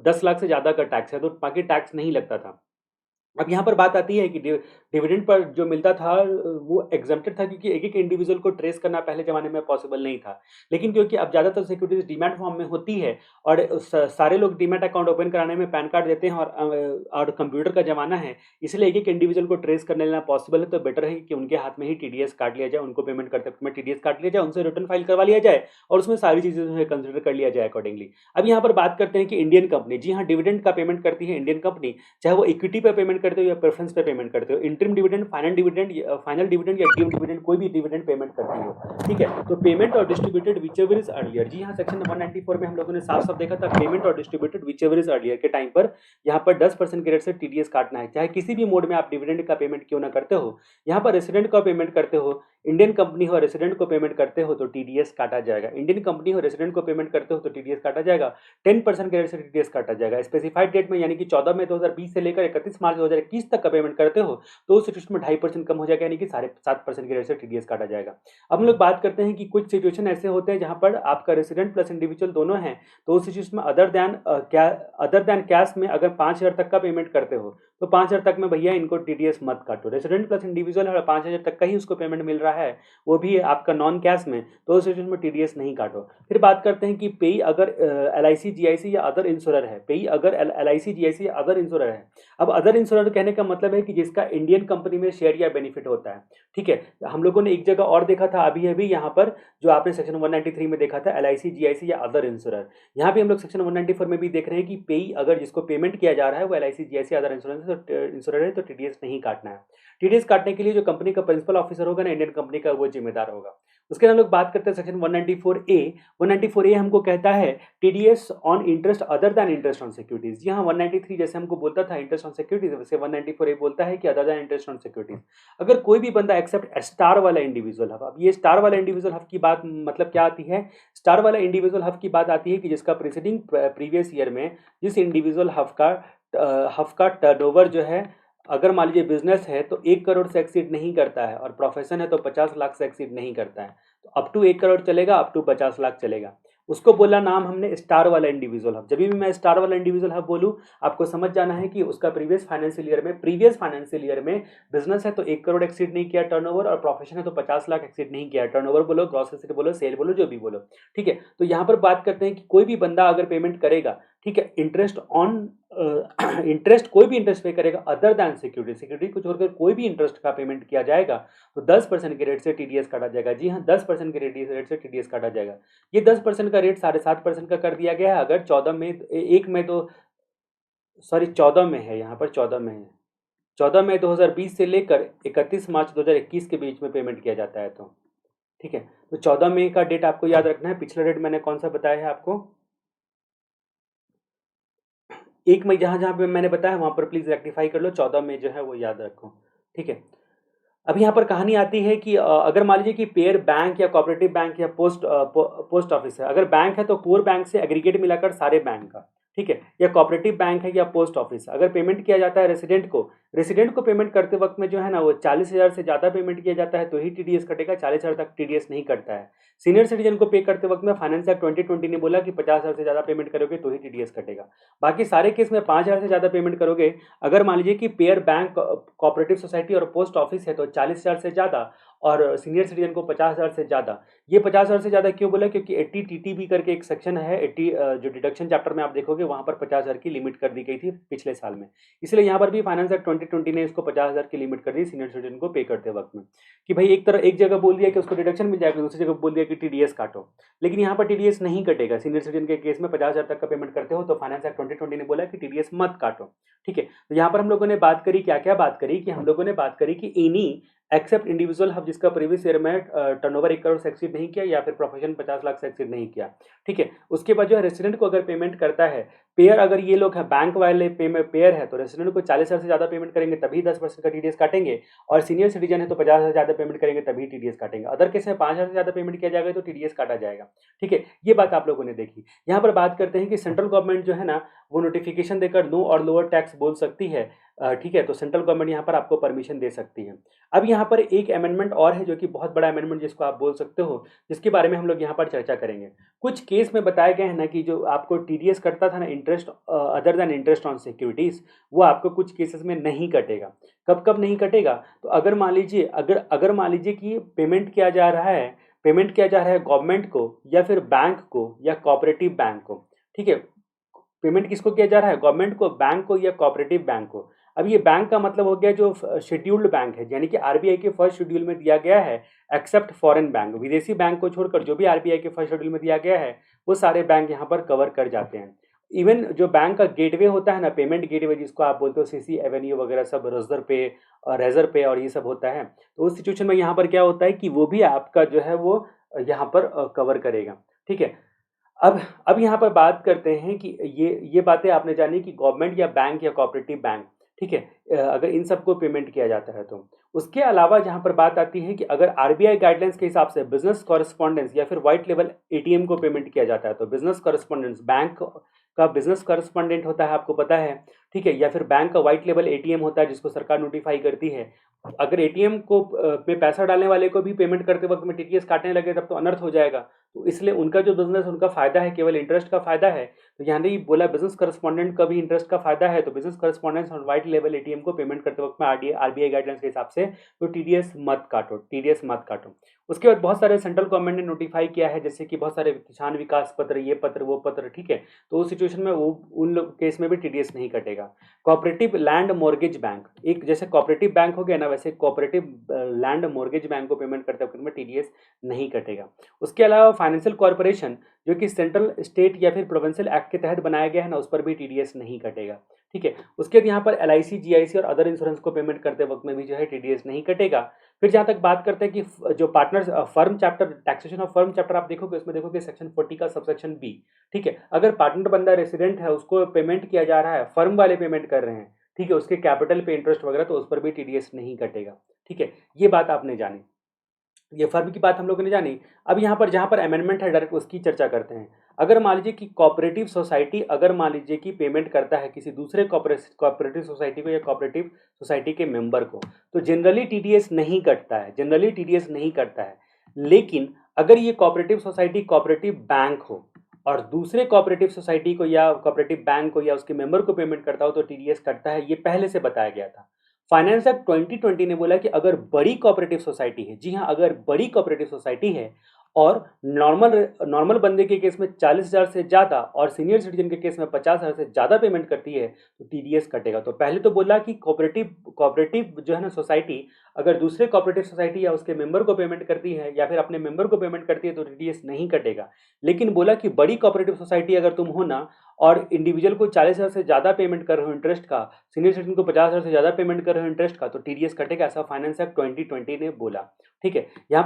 10 लाख से ज़्यादा का टैक्स है तो बाकी टैक्स नहीं लगता था। अब यहाँ पर बात आती है कि डिविडेंड पर जो मिलता था वो एग्जम्प्टेड था, क्योंकि एक-एक इंडिविजुअल को ट्रेस करना पहले ज़माने में पॉसिबल नहीं था। लेकिन क्योंकि अब ज़्यादातर सिक्योरिटीज़ डीमैट फॉर्म में होती है और सारे लोग डीमैट अकाउंट ओपन कराने में पैन कार्ड देते हैं और कंप्यूटर का ज़माना है, इसलिए एक-एक इंडिविजुअल को ट्रेस करने लेना पॉसिबल है, तो बेटर है कि उनके हाथ में ही टीडीएस काट लिया जाए, उनको पेमेंट करते वक्त में टीडीएस काट लिया जाए, उनसे रिटर्न फाइल करवा लिया जाए और उसमें सारी चीज़ें जो है कंसिडर कर लिया जाए अकॉर्डिंगली। अब यहाँ पर बात करते हैं कि इंडियन कंपनी, जी हाँ, डिविडेंड का पेमेंट करती है इंडियन कंपनी, चाहे वो इक्विटी पे पेमेंट करते हो या प्रेफरेंस पे पेमेंट करते हो, इंटरिम डिविडेंड, फाइनल डिविडेंड या ड्यू डिविडेंड, कोई भी डिविडेंड पेमेंट करती हो, ठीक है। तो पेमेंट और डिस्ट्रीब्यूटेड व्हिचएवर इज अर्लियर, जी हाँ, सेक्शन 194 में हम लोगों ने साफ-साफ देखा था, पेमेंट और डिस्ट्रीब्यूटेड व्हिचएवर इज अर्लियर के टाइम पर यहाँ पर 10% के रेट से टीडीएस काटना है, चाहे किसी भी मोड में आप डिविडेंड का पेमेंट क्यों ना करते हो। यहाँ पर रेसिडेंट का पेमेंट करते हो, इंडियन कंपनी हो, रेसिडेंट को पेमेंट करते हो तो टीडीएस काटा जाएगा। इंडियन कंपनी हो, रेसिडेंट को पेमेंट करते हो तो टीडीएस काटा जाएगा। 10% के रेट से टीडीएस काटा जाएगा। स्पेसिफाइड डेट में, यानी कि 14 मई 2020 से लेकर 31 मार्च 2021 तक का पेमेंट करते हो तो उस सिचुएशन में 2.5% कम हो जाएगा, यानी कि 7.5% के रेट से टीडीएस काटा जाएगा। अब हम लोग बात करते हैं कि कुछ सिचुएशन ऐसे होते हैं जहां पर आपका रेसिडेंट प्लस इंडिविजुअल दोनों हैं, तो उस सिचुएशन में अदर देन कैश में अगर 5,000 तक का पेमेंट करते हो तो 5,000 तक में भैया इनको टीडीएस मत काटो। रेसिडेंट प्लस इंडिविजुअल है और 5,000 तक का ही उसको पेमेंट मिल रहा है, वो भी आपका नॉन कैश में, तो उस सिचुएशन में टीडीएस नहीं काटो। फिर बात करते हैं कि पेई अगर एलआईसी, जीआईसी या अदर इंश्योरर है, पेई अगर एलआईसी, जीआईसी या अदर इंश्योरर है। अब अदर इंश्योरर कहने का मतलब है कि जिसका इंडियन कंपनी में शेयर या बेनिफिट होता है, ठीक है। हम लोगों ने एक जगह और देखा था अभी यहाँ पर, जो आपने सेक्शन 193 में देखा था, एलआईसी, जीआईसी या अदर इंश्योरर। यहाँ भी हम लोग सेक्शन 194 में भी देख रहे हैं कि पेई अगर जिसको पेमेंट किया जा रहा है वो एलआईसी, जीआईसी, अदर इंश्योरर है तो टीडीएस नहीं काटना है। टीडीएस काटने के लिए जो कंपनी का प्रिंसिपल ऑफिसर होगा ना इंडियन कंपनी का, वो जिम्मेदार होगा। उसके हम लोग बात करते हैं सेक्शन 194A। 194A हमको कहता है TDS on interest other than interest on securities. यहाँ 193 जैसे हमको बोलता था इंटरेस्ट ऑन सिक्योरिटीज, वैसे 194A बोलता है कि other than interest on securities. अगर कोई भी बंदा एक्सेप्ट स्टार वाला इंडिविजुअल हब, अब ये स्टार वाला इंडिविजुअल हब की बात मतलब क्या आती है? स्टार वाला इंडिविजुअल हब की बात आती है कि जिसका प्रीसीडिंग प्रीवियस ईयर में जिस इंडिविजुअल हब का टर्नओवर जो है, अगर मान लीजिए बिजनेस है तो 1 करोड़ से एक्सीड नहीं करता है और प्रोफेशन है तो 50 लाख से एक्सीड नहीं करता है, तो अप टू 1 करोड़ चलेगा, अप टू 50 लाख चलेगा। उसको बोला नाम हमने स्टार वाला इंडिविजुअल हब। जब भी मैं स्टार वाला इंडिविजुअल हब बोलूं, आपको समझ जाना है कि उसका प्रीवियस फाइनेंशियल ईयर में बिजनेस है तो 1 करोड़ एक्सीड नहीं किया टर्नओवर, और प्रोफेशन है तो 50 लाख एक्सीड नहीं किया। टर्नओवर बोलो, ग्रॉस एसेट बोलो, सेल बोलो, जो भी बोलो, ठीक है। तो यहाँ पर बात करते हैं कि कोई भी बंदा अगर पेमेंट करेगा ठीक है। इंटरेस्ट ऑन इंटरेस्ट कोई भी इंटरेस्ट पे करेगा अदर दैन सिक्योरिटी, सिक्योरिटी को छोड़कर कोई भी इंटरेस्ट का पेमेंट किया जाएगा तो 10% के रेट से टीडीएस काटा जाएगा। जी हाँ, 10% के रेट से टीडीएस काटा जाएगा। ये 10% का रेट 7.5% का कर दिया गया है। अगर 1 मई तो सॉरी 14 में है, यहाँ पर 14 में है, 14 मई 2020 से लेकर 31 मार्च 2021 के बीच में पेमेंट किया जाता है। तो ठीक है, तो 14 मई का डेट आपको याद रखना है। पिछला डेट मैंने कौन सा बताया है आपको? 1 मई, जहाँ जहाँ पे मैंने बताया वहाँ पर प्लीज रेक्टिफाई कर लो, 14 मई जो है वो याद रखो। ठीक है। अब यहाँ पर कहानी आती है कि अगर मान लीजिए कि पेयर बैंक या कोऑपरेटिव बैंक या पोस्ट ऑफिस है। अगर बैंक है तो कोर बैंक से एग्रीगेट मिलाकर सारे बैंक का, ठीक है, या कोऑपरेटिव बैंक है या पोस्ट ऑफिस। अगर पेमेंट किया जाता है रेसिडेंट को पेमेंट करते वक्त में जो है ना वो 40,000 से ज़्यादा पेमेंट किया जाता है तो ही टीडीएस कटेगा, 40,000 तक टीडीएस नहीं कटता है। सीनियर सिटीजन को पे करते वक्त में फाइनेंस एक्ट 2020 ने बोला कि 50,000 से ज़्यादा पेमेंट करोगे तो ही टीडीएस कटेगा। बाकी सारे केस में 5,000 से ज़्यादा पेमेंट करोगे, अगर मान लीजिए कि पेयर बैंक, कोऑपरेटिव सोसाइटी और पोस्ट ऑफिस है तो 40,000 से ज़्यादा, और सीनियर सिटीजन को 50,000 से ज़्यादा। ये 50,000 से ज़्यादा क्यों बोला? क्योंकि 80 टीटीबी करके एक सेक्शन है, 80 जो डिडक्शन चैप्टर में आप देखोगे वहाँ पर 50,000 की लिमिट कर दी गई थी पिछले साल में। इसलिए यहाँ पर भी फाइनेंस एक्ट 2020 ने इसको 50,000 की लिमिट कर दी सीनियर सिटीजन को पे करते वक्त में, कि भाई एक जगह बोल दिया कि उसको डिडक्शन मिल जाएगा, दूसरी जगह बोल दिया कि टीडीएस काटो। लेकिन यहाँ पर टीडीएस नहीं कटेगा। सीनियर सिटीजन के केस में 50,000 तक का पेमेंट करते हो तो फाइनेंस एक्ट 2020 ने बोला कि टीडीएस मत काटो। ठीक है, तो यहाँ पर हम लोगों ने बात करी, क्या क्या बात करी, कि हम लोगों ने बात करी कि एनी एक्सेप्ट इंडिविजुअल हब जिसका प्रीवियस ईयर में टर्नओवर 1 करोड़ से एक्सीड नहीं किया या फिर प्रोफेशन 50 लाख से एक्सीड नहीं किया। ठीक है, उसके बाद जो है रेसिडेंट को अगर पेमेंट करता है, पेयर अगर ये लोग हैं बैंक वाले पेयर है तो रेसिडेंट को 40,000 से ज़्यादा पेमेंट करेंगे तभी 10% का टीडीएस काटेंगे, और सीनियर सिटीजन है तो 50,000 से ज़्यादा पेमेंट करेंगे तभी टीडीएस काटेंगे। अदर केस में 5,000 से ज़्यादा पेमेंट किया जाएगा तो टीडीएस काटा जाएगा। ठीक है, ये बात आप लोगों ने देखी। यहाँ पर बात करते हैं कि सेंट्रल गवर्नमेंट जो है ना वो नोटिफिकेशन देकर नो और लोअर टैक्स बोल सकती है। ठीक है, तो सेंट्रल गवर्नमेंट यहाँ पर आपको परमिशन दे सकती है। अब यहाँ पर एक अमेंडमेंट और है जो कि बहुत बड़ा अमेंडमेंट जिसको आप बोल सकते हो, जिसके बारे में हम लोग यहाँ पर चर्चा करेंगे। कुछ केस में बताए गए हैं ना कि जो आपको टीडीएस कटता था ना, interest other than interest on securities, वो आपको कुछ केसेस में नहीं कटेगा। कब कब नहीं कटेगा? तो अगर मान लीजिए अगर मान लीजिए कि पेमेंट किया जा रहा है गवर्नमेंट को या फिर बैंक को या कोऑपरेटिव बैंक को। ठीक है, पेमेंट किसको किया जा रहा है? गवर्नमेंट को, बैंक को या कोऑपरेटिव बैंक को। अब ये बैंक का मतलब हो गया जो शेड्यूल्ड बैंक है, यानी कि आरबीआई के फर्स्ट शेड्यूल में दिया गया है, एक्सेप्ट फॉरेन बैंक, विदेशी बैंक को छोड़कर जो भी आरबीआई के फर्स्ट शेड्यूल में दिया गया है वो सारे बैंक यहाँ पर कवर कर जाते हैं। इवन जो बैंक का गेटवे होता है ना, पेमेंट गेटवे जिसको आप बोलते हो, सीसी एवेन्यू वगैरह सब, रेजर पे और रेजर पे और ये सब होता है, तो उस सिचुएशन में यहाँ पर क्या होता है कि वो भी आपका जो है वो यहाँ पर कवर करेगा। ठीक है, अब यहाँ पर बात करते हैं कि ये बातें आपने जानी कि गवर्नमेंट या बैंक या कोऑपरेटिव बैंक, ठीक है, अगर इन सबको पेमेंट किया जाता है तो। उसके अलावा जहाँ पर बात आती है कि अगर आरबीआई गाइडलाइंस के हिसाब से बिजनेस कॉरेस्पॉन्डेंस या फिर व्हाइट लेवल एटीएम को पेमेंट किया जाता है तो बिजनेस कॉरेस्पॉन्डेंस, बैंक का बिजनेस कॉरेस्पॉन्डेंट होता है, आपको पता है। ठीक है, या फिर बैंक का व्हाइट लेवल एटीएम होता है जिसको सरकार नोटिफाई करती है। अगर एटीएम को पे पैसा डालने वाले को भी पेमेंट करते वक्त में टीटीएस काटने लगे तब तो अनर्थ हो जाएगा। तो इसलिए उनका जो बिजनेस, उनका फायदा है, केवल इंटरेस्ट का फायदा है। तो यहाँ नहीं बोला बिजनेस करस्पॉन्डेंट का भी इंटरेस्ट का फायदा है, तो बिजनेस करस्पॉन्डेंट और व्हाइट लेवल एटीएम को पेमेंट करते वक्त में आरबीआई गाइडलाइंस के हिसाब से तो टीडीएस मत काटो। उसके बाद बहुत सारे सेंट्रल गवर्नमेंट ने नोटिफाई किया है, जैसे कि बहुत सारे किसान विकास पत्र, ये पत्र वो पत्र। ठीक है, तो उस सिचुएशन में वो उन केस में भी टीडीएस नहीं कटेगा। कोऑपरेटिव लैंड मॉर्गेज बैंक, एक जैसे कोऑपरेटिव बैंक हो गया ना, वैसे कोऑपरेटिव लैंड मॉर्गेज बैंक को पेमेंट करते वक्त में टीडीएस नहीं कटेगा। उसके अलावा फाइनेंशियल कॉर्पोरेशन जो कि सेंट्रल, स्टेट या फिर प्रोविंशियल एक्ट के तहत बनाया गया है ना, उस पर भी टीडीएस नहीं कटेगा। ठीक है, उसके बाद यहाँ पर एलआईसी, जीआईसी और अदर इंश्योरेंस को पेमेंट करते वक्त में भी जो है टीडीएस नहीं कटेगा। फिर जहाँ तक बात करते हैं कि जो partners firm chapter, taxation of firm chapter आप देखोगे, उसमें देखोगे सेक्शन 40 का सबसेक्शन बी। ठीक है, अगर पार्टनर बंदा रेसिडेंट है, उसको पेमेंट किया जा रहा है, फर्म वाले पेमेंट कर रहे हैं, ठीक है, उसके कैपिटल पे इंटरेस्ट वगैरह, तो उस पर भी टीडीएस नहीं कटेगा। ठीक है, ये बात आपने जानी, ये फर्म की बात हम लोगों ने जानी। अब यहाँ पर जहाँ पर अमेंडमेंट है डायरेक्ट उसकी चर्चा करते हैं। अगर मान लीजिए कि कोऑपरेटिव सोसाइटी, अगर मान लीजिए कि पेमेंट करता है किसी दूसरे कोऑपरेटिव सोसाइटी को या कोऑपरेटिव सोसाइटी के मेंबर को, तो जनरली टीडीएस नहीं कटता है। लेकिन अगर ये कोऑपरेटिव सोसाइटी कोऑपरेटिव बैंक हो और दूसरे कोऑपरेटिव सोसाइटी को या कोऑपरेटिव बैंक को या उसके मेंबर को पेमेंट करता हो तो टीडीएस कटता है। ये पहले से बताया गया था। फाइनेंस एक्ट 2020 ने बोला कि अगर बड़ी कोऑपरेटिव सोसाइटी है, जी हाँ, अगर बड़ी कोऑपरेटिव सोसाइटी है और नॉर्मल नॉर्मल बंदे के केस में 40,000 से ज़्यादा और सीनियर सिटीजन के केस में 50,000 से ज़्यादा पेमेंट करती है तो टीडीएस कटेगा। तो पहले तो बोला कि कोऑपरेटिव कोऑपरेटिव जो है ना सोसाइटी, अगर दूसरे कोऑपरेटिव सोसाइटी या उसके मेंबर को पेमेंट करती है या फिर अपने मेंबर को पेमेंट करती है तो टीडीएस नहीं कटेगा। लेकिन बोला कि बड़ी कोऑपरेटिव सोसाइटी अगर तुम हो ना और इंडिविजुअल को 40,000 से ज़्यादा पेमेंट कर रहे हो इंटरेस्ट का, सीनियर सिटीजन को 50,000 से ज़्यादा पेमेंट कर रहे हो इंटरेस्ट का, तो टीडीएस कटेगा, ऐसा फाइनेंस एक्ट 2020 ने बोला। ठीक है, यहाँ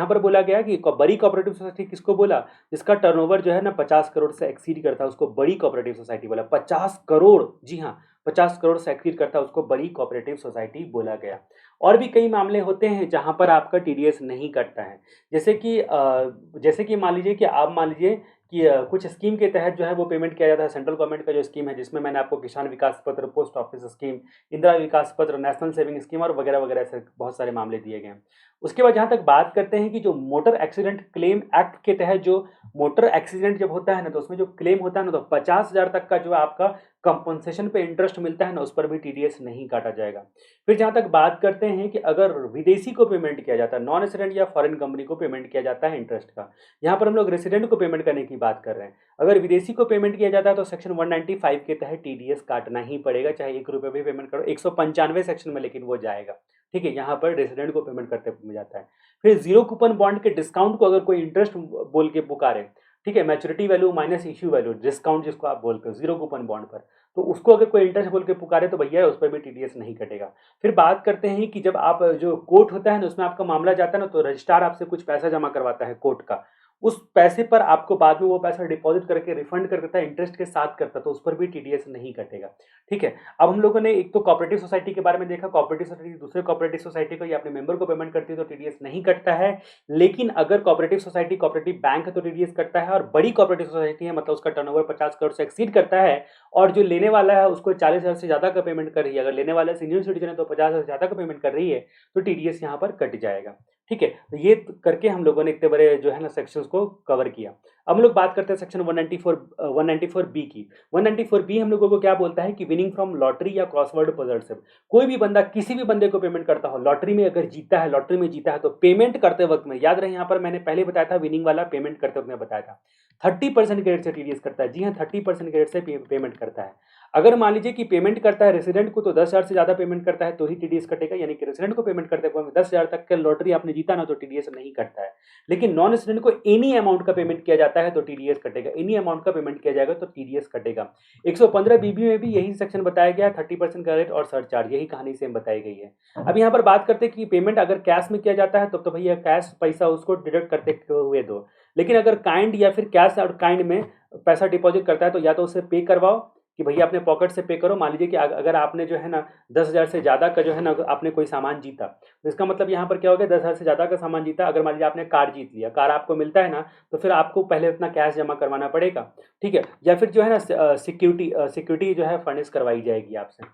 पर बोला गया कि बड़ी कोऑपरेटिव सोसाइटी किसको बोला, जिसका टर्नओवर जो है ना 50 करोड़ से एक्सीड करता है उसको बड़ी कोऑपरेटिव सोसाइटी बोला। 50 करोड़, जी हाँ, 50 करोड़ से एक्सीड करता है उसको बड़ी कोऑपरेटिव सोसाइटी बोला गया। और भी कई मामले होते हैं जहां पर आपका टीडीएस नहीं कटता है। जैसे कि मान लीजिए कि आप मान लीजिए कि कुछ स्कीम के तहत जो है वो पेमेंट किया जाता है। सेंट्रल गवर्नमेंट का जो स्कीम है जिसमें मैंने आपको किसान विकास पत्र, पोस्ट ऑफिस स्कीम, इंदिरा विकास पत्र, नेशनल सेविंग स्कीम और वगैरह वगैरह ऐसे बहुत सारे मामले दिए गए हैं। उसके बाद जहाँ तक बात करते हैं कि जो मोटर एक्सीडेंट क्लेम एक्ट के तहत जो मोटर एक्सीडेंट जब होता है ना तो उसमें जो क्लेम होता है ना तो 50,000 तक का जो आपका कंपनसेशन पे इंटरेस्ट मिलता है ना उस पर भी टीडीएस नहीं काटा जाएगा। फिर जहाँ तक बात करते हैं कि अगर विदेशी को पेमेंट किया जाता है, नॉन रेसिडेंट या फॉरेन कंपनी को पेमेंट किया जाता है इंटरेस्ट का, यहाँ पर हम लोग रेसिडेंट को पेमेंट करने की बात कर रहे हैं। अगर विदेशी को पेमेंट किया जाता है तो सेक्शन 195 के तहत टीडीएस काटना ही पड़ेगा, चाहे 1 रुपये भी पेमेंट करो, 195 सेक्शन में लेकिन वो जाएगा। ठीक है, यहाँ पर रेसिडेंट को पेमेंट करते में जाता है। फिर जीरो कूपन बॉन्ड के डिस्काउंट को अगर कोई इंटरेस्ट बोल के पुकारे, ठीक है, maturity value minus issue value discount जिसको आप बोलते हो जीरो कूपन बॉन्ड पर, तो उसको अगर कोई इंटरेस्ट बोल के पुकारे तो भैया उस पर भी टीडीएस नहीं कटेगा। फिर बात करते हैं कि जब आप जो कोर्ट होता है ना उसमें आपका मामला जाता है ना तो रजिस्ट्रार आपसे कुछ पैसा जमा करवाता है कोर्ट का, उस पैसे पर आपको बाद में वो पैसा डिपॉजिट करके रिफंड कर देता है, इंटरेस्ट के साथ करता है, तो उस पर भी टीडीएस नहीं कटेगा। ठीक है, अब हम लोगों ने एक तो कोऑपरेटिव सोसाइटी के बारे में देखा, कोऑपरेटिव सोसाइटी दूसरे कोऑपरेटिव सोसाइटी को या अपने मेंबर को पेमेंट करती है तो टीडीएस नहीं कटता है। लेकिन अगर कोऑपरेटिव सोसाइटी कोऑपरेटिव बैंक है तो टीडीएस कटता है, और बड़ी कोऑपरेटिव सोसाइटी है मतलब उसका टर्नओवर 50 करोड़ से एक्सीड करता है और जो लेने वाला है उसको 40,000 से ज्यादा का पेमेंट कर रही है, अगर लेने वाला सीनियर सिटीजन है तो 50,000 से ज्यादा का पेमेंट कर रही है तो टीडीएस यहाँ पर कट जाएगा। ठीक है, तो ये करके हम लोगों ने इतने बड़े जो है ना सेक्शंस को कवर किया। अब हम लोग बात करते हैं सेक्शन 194 बी की। 194 बी हम लोगों को क्या बोलता है कि विनिंग फ्रॉम लॉटरी या क्रॉसवर्ड पजल से कोई भी बंदा किसी भी बंदे को पेमेंट करता हो, लॉटरी में अगर जीता है, लॉटरी में जीता है तो पेमेंट करते वक्त में याद रहे, यहाँ पर मैंने पहले बताया था विनिंग वाला पेमेंट करते वक्त में बताया था 30% के रेट से टीडीएस करता है। जी हाँ, 30% के रेट से पेमेंट करता है। अगर मान लीजिए कि पेमेंट करता है रेसिडेंट को तो 10,000 से ज्यादा पेमेंट करता है तो ही टीडीएस कटेगा, यानी कि रेसिडेंट को पेमेंट करते हुए 10,000 तक का लॉटरी आपने जीता ना तो टीडीएस नहीं कटता है। लेकिन नॉन रेसिडेंट को एनी अमाउंट का पेमेंट किया जाता है तो टीडीएस कटेगा, एनी अमाउंट का पेमेंट किया जाएगा तो टीडीएस कटेगा। 115 बीबी में भी यही सेक्शन बताया गया है, 30% का रेट और सरचार्ज, यही कहानी सेम बताई गई है। अब यहाँ पर बात करते हैं कि पेमेंट अगर कैश में किया जाता है तो भैया कैश पैसा उसको डिडक्ट करते हुए दो, लेकिन अगर काइंड या फिर कैश और काइंड में पैसा डिपॉजिट करता है तो या तो उसे पे करवाओ कि भैया अपने पॉकेट से पे करो। मान लीजिए कि अगर आपने जो है ना 10,000 से ज़्यादा का जो है ना आपने कोई सामान जीता, तो इसका मतलब यहाँ पर क्या हो गया, 10,000 से ज़्यादा का सामान जीता। अगर मान लीजिए आपने कार जीत लिया, कार आपको मिलता है ना तो फिर आपको पहले उतना कैश जमा करवाना पड़ेगा। ठीक है, या फिर जो है ना सिक्योरिटी जो है फर्निश करवाई जाएगी आपसे।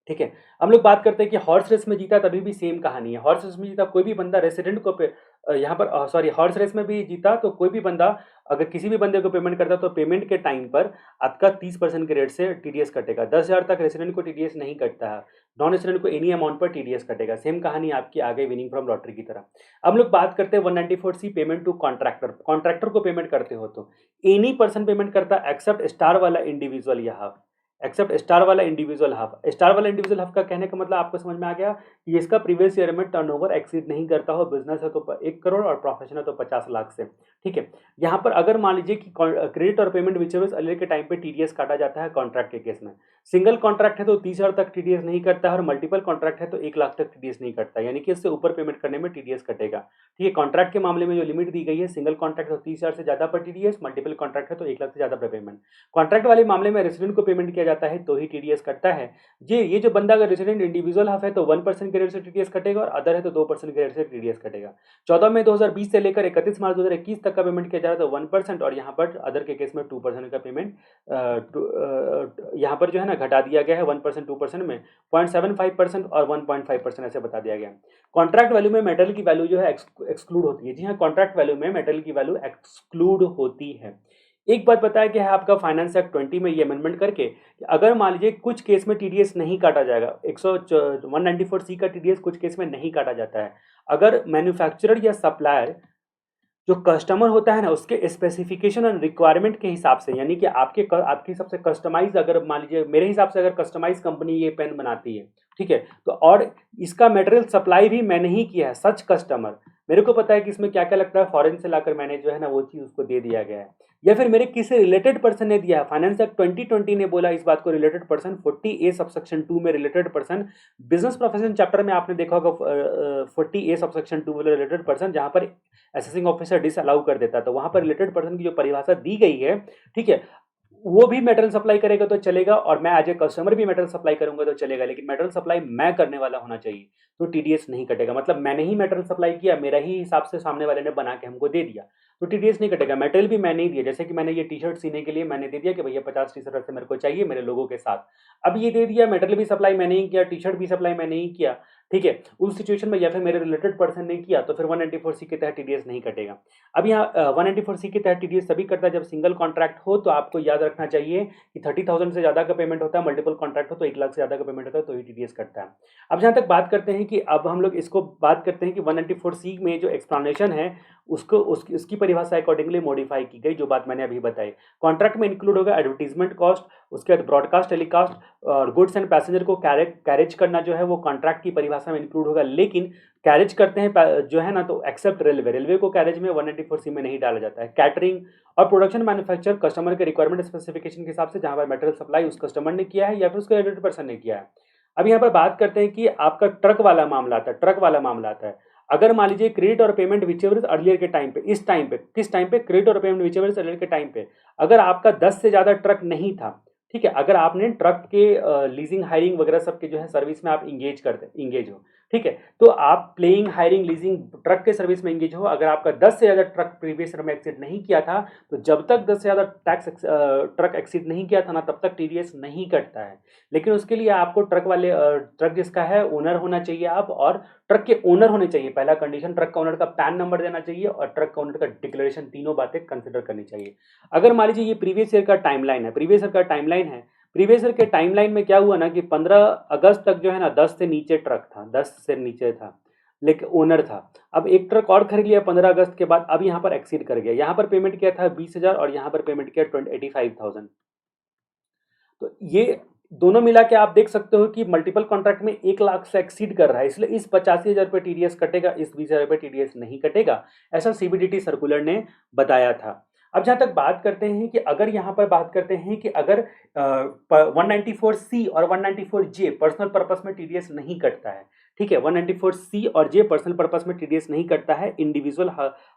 ठीक है, हम लोग बात करते हैं कि हॉर्स रेस में जीता तभी भी सेम कहानी है। हॉर्स रेस में जीता कोई भी बंदा रेसिडेंट को यहाँ पर सॉरी हॉर्स रेस में भी जीता तो कोई भी बंदा अगर किसी भी बंदे को पेमेंट करता तो पेमेंट के टाइम पर आपका 30% के रेट से टीडीएस कटेगा। 10,000 तक रेसिडेंट को टीडीएस नहीं कटता है, नॉन रेसिडेंट को एनी अमाउंट पर टीडीएस कटेगा। सेम कहानी आपकी आ गई विनिंग फ्रॉम लॉटरी की तरह। अब हम लोग बात करते हैं 194C payment to contractor. Contractor को पेमेंट करते हो तो एनी पर्सन पेमेंट करता एक्सेप्ट स्टार वाला इंडिविजुअल या हाफ, एक्सेप्ट स्टार वाला इंडिविजुअल हाफ। स्टार वाला इंडिविजुअल हाफ का कहने का मतलब आपको समझ में आ गया कि इसका प्रीवियस ईयर में टर्नओवर एक्सीड नहीं करता हो, बिजनेस है तो 1 करोड़ और प्रोफेशन है तो 50 लाख से। ठीक है, यहाँ पर अगर मान लीजिए कि क्रेडिट और पेमेंट विचेवर अर्लियर के टाइम पे टीडीएस काटा जाता है कॉन्ट्रैक्ट के केस में। सिंगल कॉन्ट्रैक्ट है तो 30,000 तक टीडीएस नहीं कटता है और मल्टीपल कॉन्ट्रैक्ट है तो 1 लाख तक टीडीएस नहीं कटता, यानी कि इससे ऊपर पेमेंट करने में टीडीएस कटेगा। ठीक है, कॉन्ट्रैक्ट के मामले में जो लिमिट दी गई है, सिंगल कॉन्ट्रैक्ट है तो 30,000 से ज्यादा पर टीडीएस, मल्टीपल कॉन्ट्रैक्ट है तो 1 लाख से ज्यादा पर पेमेंट। कॉन्ट्रैक्ट वाले मामले में रेसिडेंट को पेमेंट किया जाता है तो ही टीडीएस कटता है। ये जो बंदा अगर रेसिडेंट इंडिविजुअल हाफ है तो 1% के रेट से टीडीएस कटेगा और अदर है तो 2% के रेट से टीडीएस कटेगा। 14 मई 2020 से लेकर 31 मार्च 2021 तक का पेमेंट किया जा रहा है तो 1%, और यहाँ पर अदर के केस में 2% का पेमेंट यहाँ पर जो है ना घटा दिया गया है 1% 2% में 0.75% और 1.5% ऐसे बता दिया गया। कॉन्ट्रैक्ट वैल्यू में मेटल की वैल्यू जो है एक्सक्लूड होती है। जी हाँ, कॉन्ट्रैक्ट वैल्यू में मेटल की वैल्यू एक्सक्लूड होती है। एक बात बताया गया है आपका फाइनेंस एक्ट 20 में ये अमेंडमेंट करके, अगर मान लीजिए कुछ केस में टीडीएस नहीं काटा जाएगा, 194C का टीडीएस कुछ केस में नहीं काटा जाता है। अगर मैन्युफैक्चरर या सप्लायर जो कस्टमर होता है ना उसके स्पेसिफिकेशन और रिक्वायरमेंट के हिसाब से, यानी कि आपके हिसाब से कस्टमाइज, अगर मान लीजिए मेरे हिसाब से अगर कस्टमाइज कंपनी ये पेन बनाती है, ठीक है, तो और इसका मटेरियल सप्लाई भी मैंने ही किया है, सच कस्टमर, मेरे को पता है कि इसमें क्या क्या लगता है, फॉरेन से लाकर मैंने जो है ना वो चीज़ उसको दे दिया गया है, या फिर मेरे किसी रिलेटेड पर्सन ने दिया है। फाइनेंस एक्ट 2020 ने बोला इस बात को, रिलेटेड पर्सन 40A सबसेक्शन 2 में related person, business profession chapter में आपने देखा होगा 40A सबसेक्शन 2 वाले रिलेटेड पर्सन, जहां पर असेसिंग ऑफिसर डिस अलाउ कर देता है, तो वहां पर रिलेटेड पर्सन की जो परिभाषा दी गई है, ठीक है, वो भी मेटेरियल सप्लाई करेगा तो चलेगा, और मैं एज ए कस्टमर भी मेटेरियल सप्लाई करूंगा तो चलेगा, लेकिन मेटेरियल सप्लाई मैं करने वाला होना चाहिए, तो टीडीएस नहीं कटेगा। मतलब मैंने ही मेटेरियल सप्लाई किया, मेरा ही हिसाब से सामने वाले ने बना के हमको दे दिया, तो टीडीएस नहीं कटेगा। मेटेरियल भी मैंने ही दिया, जैसे कि मैंने ये टी शर्ट सीने के लिए मैंने दे दिया कि भैया 50 टी शर्ट मेरे को चाहिए मेरे लोगों के साथ, अब ये दे दिया, मेटेरियल भी सप्लाई मैंने ही किया, टी शर्ट भी सप्लाई मैंने ही किया, ठीक है, उस सिचुएशन में या फिर मेरे रिलेटेड पर्सन ने किया, तो फिर 194C के तहत टीडीएस नहीं कटेगा। अब यहाँ 194C के तहत टीडीएस तभी कटता है जब सिंगल कॉन्ट्रैक्ट हो, तो आपको याद रखना चाहिए कि 30,000 से ज़्यादा का पेमेंट होता है, मल्टीपल कॉन्ट्रैक्ट हो तो 1 लाख से ज़्यादा का पेमेंट होता है, तो ही टीडीएस कटता है। अब जहाँ तक बात करते हैं कि अब हम लोग इसको बात करते हैं कि 194C में जो एक्सप्लेनेशन है उसको उसकी परिभाषा अकॉर्डिंगली मॉडिफाई की गई, जो बात मैंने अभी बताई। कॉन्ट्रैक्ट में इंक्लूड होगा एडवर्टीजमेंट कॉस्ट, उसके बाद ब्रॉडकास्ट, टेलीकास्ट और गुड्स एंड पैसेंजर को कैरेज करना जो है वो कॉन्ट्रैक्ट की परिभाषा में इंक्लूड होगा, लेकिन कैरेज करते हैं जो है ना तो एक्सेप्ट रेलवे को कैरेज में 194C में नहीं डाला जाता है। कैटरिंग और प्रोडक्शन मैन्युफैक्चर कस्टमर के रिक्वायरमेंट स्पेसिफिकेशन के हिसाब से, जहां पर मटेरियल सप्लाई उस कस्टमर ने किया है या फिर उसके रिलेटेड पर्सन ने किया है। अब यहाँ पर बात करते हैं कि आपका ट्रक वाला मामला आता है, ट्रक वाला मामला आता है। अगर मान लीजिए क्रेडिट और पेमेंट विचेवर अर्लियर के टाइम पे, इस टाइम पे, किस टाइम पे, क्रेडिट और पेमेंट विचेवर अर्लियर के टाइम पे, अगर आपका 10 से ज्यादा ट्रक नहीं था, ठीक है, अगर आपने ट्रक के लीजिंग हायरिंग वगैरह सब के जो है सर्विस में आप इंगेज हो, ठीक है, तो आप प्लेइंग हायरिंग लीजिंग ट्रक के सर्विस में इंगेज हो, अगर आपका 10 से ज़्यादा ट्रक प्रीवियस ईयर में एक्सीड नहीं किया था, तो जब तक 10 से ज़्यादा ट्रक एक्सीड नहीं किया था ना, तब तक टीडीएस नहीं कटता है। लेकिन उसके लिए आपको ट्रक जिसका है ओनर होना चाहिए आप, और ट्रक के ओनर होने चाहिए, पहला कंडीशन, ट्रक का ओनर का पैन नंबर देना चाहिए और ट्रक का ओनर का डिक्लेरेशन, तीनों बातें कंसिडर करनी चाहिए। अगर मान लीजिए ये प्रीवियस ईयर का टाइमलाइन है, प्रीवियस ईयर के टाइमलाइन में क्या हुआ ना कि 15 अगस्त तक जो है ना 10 से नीचे ट्रक था, 10 से नीचे था, लेकिन ओनर था। अब एक ट्रक और खरीद लिया 15 अगस्त के बाद, अब यहाँ पर एक्सीड कर गया, यहाँ पर पेमेंट किया था 20,000 और यहाँ पर पेमेंट किया 85,000, तो ये दोनों मिला के आप देख सकते हो कि मल्टीपल कॉन्ट्रैक्ट में 1 लाख से एक्सीड कर रहा है, इसलिए इस 85,000 रुपये टीडीएस कटेगा, इस 20,000 रुपये टीडीएस नहीं कटेगा, ऐसा सीबीडीटी सर्कुलर ने बताया था। अब जहाँ तक बात करते हैं कि अगर यहाँ पर बात करते हैं कि अगर 194C और 194J पर्सनल पर्पस में टीडीएस नहीं कटता है, ठीक है, 194C और J पर्सनल पर्पस में टीडीएस नहीं कटता है इंडिविजुअल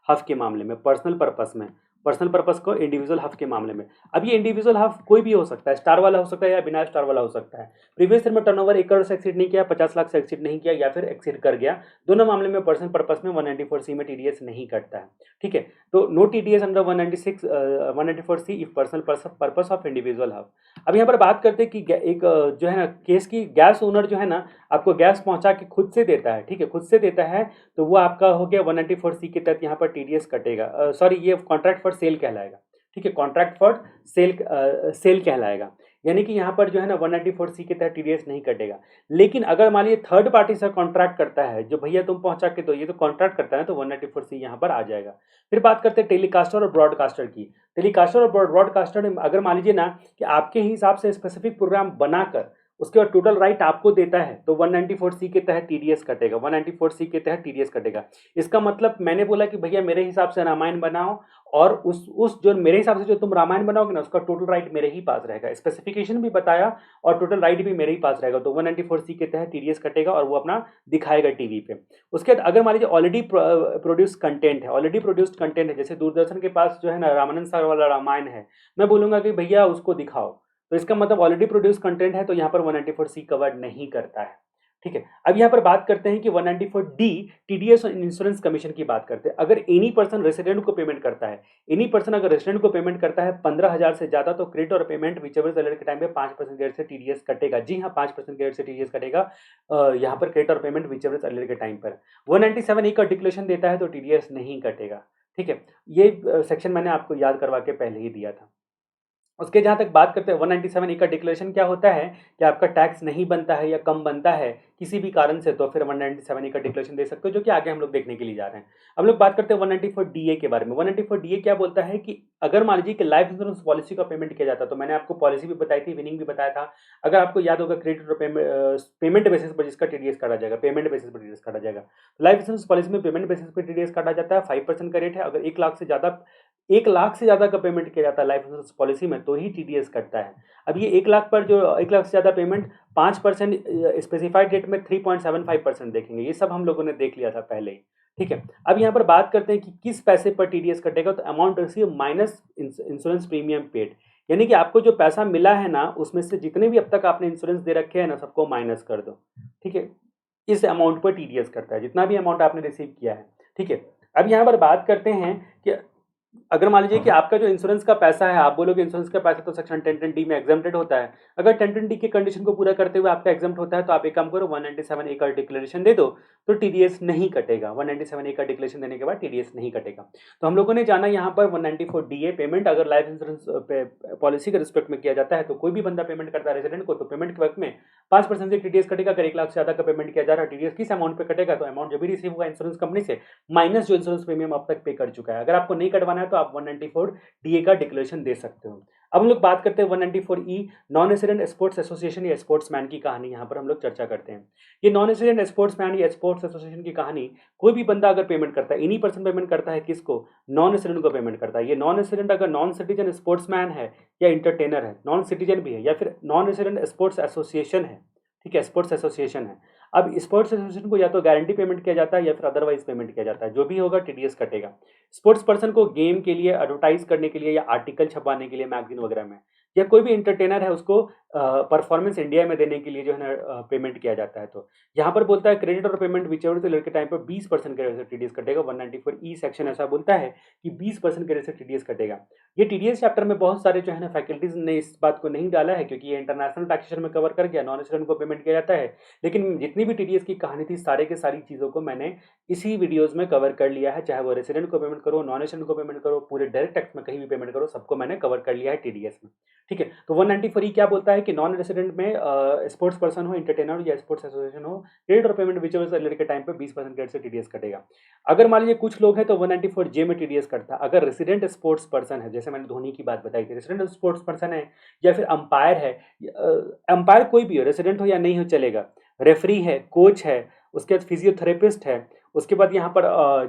हफ के मामले में, पर्सनल पर्पस को इंडिविजुअल हफ के मामले में। अब ये इंडिविजुअल हफ कोई भी हो सकता है, स्टार वाला हो सकता है या बिना स्टार वाला हो सकता है। प्रीवियस ईयर में टर्नओवर 1 करोड़ से एक्सीड नहीं किया, 50 लाख से एक्सीड नहीं किया, या फिर एक्सीड कर गया, दोनों मामले में पर्सनल पर्पस में 194C में टीडीएस नहीं कटता है, ठीक है, तो no TDS under 194C if personal purpose of individual HUF. अब यहाँ पर बात करते हैं कि एक जो है ना केस की, गैस ओनर जो है ना आपको गैस पहुंचा के खुद से देता है, ठीक है, खुद से देता है, तो वो आपका हो गया 194C के तहत यहाँ पर टीडीएस कटेगा, सॉरी ये कॉन्ट्रैक्ट फॉर सेल कहलाएगा, ठीक है, कॉन्ट्रैक्ट फॉर सेल कहलाएगा, यानी कि यहाँ पर जो है ना 194C के तहत टीडीएस नहीं कटेगा। लेकिन अगर मान लीजिए थर्ड पार्टी से कॉन्ट्रैक्ट करता है, जो भैया तुम पहुंचा के दो, ये तो कॉन्ट्रैक्ट करता है, तो 194C यहाँ पर आ जाएगा। फिर बात करते हैं टेलीकास्टर और ब्रॉडकास्टर की। टेलीकास्टर और ब्रॉडकास्टर अगर मान लीजिए ना कि आपके हिसाब से स्पेसिफिक प्रोग्राम बनाकर उसके बाद टोटल राइट आपको देता है, तो 194C के तहत टीडीएस कटेगा, 194C के तहत टीडीएस कटेगा। इसका मतलब मैंने बोला कि भैया मेरे हिसाब से रामायण बनाओ, और उस जो मेरे हिसाब से जो तुम रामायण बनाओगे ना उसका टोटल राइट मेरे ही पास रहेगा, स्पेसिफिकेशन भी बताया और टोटल राइट भी मेरे ही पास रहेगा, तो 194C के तहत टीडीएस कटेगा और वो अपना दिखाएगा टीवी पे। उसके बाद अगर मान लीजिए ऑलरेडी प्रोड्यूस्ड कंटेंट है, जैसे दूरदर्शन के पास जो है ना रामानंद सागर वाला रामायण है, मैं बोलूंगा कि भैया उसको दिखाओ, तो इसका मतलब ऑलरेडी प्रोड्यूस कंटेंट है, तो यहाँ पर 194C कवर नहीं करता है, ठीक है। अब यहाँ पर बात करते हैं कि 194D टीडीएस और इंश्योरेंस कमीशन की बात करते हैं। अगर एनी पर्सन रेसिडेंट को पेमेंट करता है, एनी पर्सन अगर रेसिडेंट को पेमेंट करता है 15,000 से ज्यादा, तो क्रेडिट और पेमेंट विचेवर सैलरी के टाइम पे 5% की रेट से टीडीएस कटेगा। जी हाँ, 5% की रेट से टीडीएस कटेगा यहाँ पर क्रेडिट और पेमेंट विचेवर सैलरी के टाइम पर। 197A का डिक्लेरेशन देता है तो टीडीएस नहीं कटेगा, ठीक है। ये सेक्शन मैंने आपको याद करवा के पहले ही दिया था। उसके जहाँ तक बात करते हैं 197 ए का डिक्लेरेशन क्या होता है कि आपका टैक्स नहीं बनता है या कम बनता है किसी भी कारण से, तो फिर 197 ए का डिक्लेरेशन दे सकते हो, जो कि आगे हम लोग देखने के लिए जा रहे हैं। अब लोग बात करते हैं 194 डीए के बारे में। 194 डीए क्या बोलता है कि अगर मान लीजिए कि लाइफ इंश्योरेंस पॉलिसी का पेमेंट किया जाता है, तो मैंने आपको पॉलिसी भी बताई थी, विनिंग भी बताया था। अगर आपको याद होगा क्रेडिट और पेमेंट बेसिस पर जिसका टीडीएस काटा जाएगा, पेमेंट बेसिस पर टीडीएस काटा जाएगा। लाइफ इंश्योरेंस पॉलिसी में पेमेंट बेसिस पर टीडीएस काटा जाता है, 5% का रेट है। अगर 1 लाख से ज़्यादा का पेमेंट किया जाता है लाइफ इंश्योरेंस पॉलिसी में, तो ही टीडीएस कटता है। अब ये 1 लाख पर जो 1 लाख से ज़्यादा पेमेंट 5% स्पेसिफाइड रेट में 3.75% देखेंगे। ये सब हम लोगों ने देख लिया था पहले ही, ठीक है। अब यहाँ पर बात करते हैं कि किस पैसे पर टीडीएस कटेगा, तो amount receive minus insurance premium paid, यानी कि आपको जो पैसा मिला है ना, उसमें से जितने भी अब तक आपने इंश्योरेंस दे रखे हैं ना, सबको माइनस कर दो, ठीक है। इस अमाउंट पर टीडीएस करता है, जितना भी अमाउंट आपने रिसीव किया है, ठीक है। अब यहाँ पर बात करते हैं कि अगर मान लीजिए कि आपका जो इंश्योरेंस का पैसा है, आप बोलोगे इंश्योरेंस का पैसा तो सेक्शन 1010 में एग्जम्प्टेड होता है। अगर 1010 की कंडीशन को पूरा करते हुए आपका एग्जम्प्ट होता है, तो आप एक काम करो, 197 ए का डिक्लेरेशन दे दो, तो टीडीएस नहीं कटेगा। 197 ए का डिक्लेरेशन देने के बाद टीडीएस नहीं कटेगा। तो हम लोगों ने जाना यहाँ पर 194 डीए पेमेंट अगर लाइफ इंश्योरेंस पॉलिसी के रिस्पेक्ट में किया जाता है, तो कोई भी बंदा पेमेंट करता है रेजिडेंट को, तो पेमेंट के वक्त में 5% से टीडीएस कटेगा। अगर 1 लाख से ज्यादा का पेमेंट किया जा रहा है, टीडीएस किस अमाउंट पे कटेगा, तो अमाउंट जो भी रिसीव हुआ इंश्योरेंस कंपनी से माइनस जो इंश्योरेंस प्रीमियम अब तक पे कर चुका है। अगर आपको नहीं कटवाना है, तो आप 194 डीए का डिक्लेरेशन दे सकते हो। अब हम लोग बात करते हैं 194 ई नॉन रेसिडेंट स्पोर्ट्स एसोसिएशन या स्पोर्ट्समैन की कहानी। यहाँ पर हम लोग चर्चा करते हैं। ये नॉन रेसिडेंट स्पोर्ट्समैन या स्पोर्ट्स एसोसिएशन की कहानी, कोई भी बंदा अगर पेमेंट करता है, इन्हीं पर्सन पेमेंट करता है, किसको, नॉन रेसिडेंट को पेमेंट करता है। ये नॉन रेसिडेंट अगर नॉन सिटीजन स्पोर्ट्समैन है या इंटरटेनर है, नॉन सिटीजन भी है, या फिर नॉन रेसिडेंट स्पोर्ट्स एसोसिएशन है, ठीक है, स्पोर्ट्स एसोसिएशन है। अब स्पोर्ट्स एसोसिएशन को या तो गारंटी पेमेंट किया जाता है या फिर अदरवाइज पेमेंट किया जाता है, जो भी होगा टीडीएस कटेगा। स्पोर्ट्स पर्सन को गेम के लिए एडवर्टाइज करने के लिए या आर्टिकल छपवाने के लिए मैगजीन वगैरह में, या कोई भी इंटरटेनर है उसको परफॉर्मेंस इंडिया में देने के लिए जो है ना पेमेंट किया जाता है। तो यहाँ पर बोलता है क्रेडिट और पेमेंट विचेवर से लड़के टाइम पर 20% के रेट से टीडीएस कटेगा। 194 ई सेक्शन ऐसा बोलता है कि 20% के रेट से टीडीएस कटेगा। ये टीडीएस चैप्टर में बहुत सारे जो है ना फैकल्टीज ने इस बात को नहीं डाला है, क्योंकि ये इंटरनेशनल टैक्सेशन में कवर कर गया, नॉन रेसिडेंट को पेमेंट किया जाता है। लेकिन जितनी भी टीडीएस की कहानी थी, सारे के सारी चीज़ों को मैंने इसी वीडियोस में कवर कर लिया है। चाहे वो रेसिडेंट को पेमेंट करो, नॉन रेसिडेंट को पेमेंट करो, पूरे डायरेक्ट टैक्स में कहीं भी पेमेंट करो, सबको मैंने कवर कर लिया है टीडीएस में, ठीक है। तो 194 क्या बोलता है कि नॉन रेसिडेंट में स्पोर्ट्स पर्सन हो, इंटरटेनर हो या स्पोर्ट्स एसोसिएशन हो, क्रेडिट और पेमेंट विचेवर से के टाइम पे 20% क्रेडिट से टीडीएस कटेगा। अगर मान लीजिए कुछ लोग हैं तो 194 जे में टीडीएस कटता है। अगर रेसिडेंट स्पोर्ट्स पर्सन है, जैसे मैंने धोनी की बात बताई थी, रेसिडेंट स्पोर्ट्स पर्सन है, या फिर अंपायर है, अंपायर कोई भी हो, रेसिडेंट हो या नहीं हो चलेगा, रेफरी है, कोच है, उसके बाद फिजियोथेरेपिस्ट है, उसके बाद यहाँ पर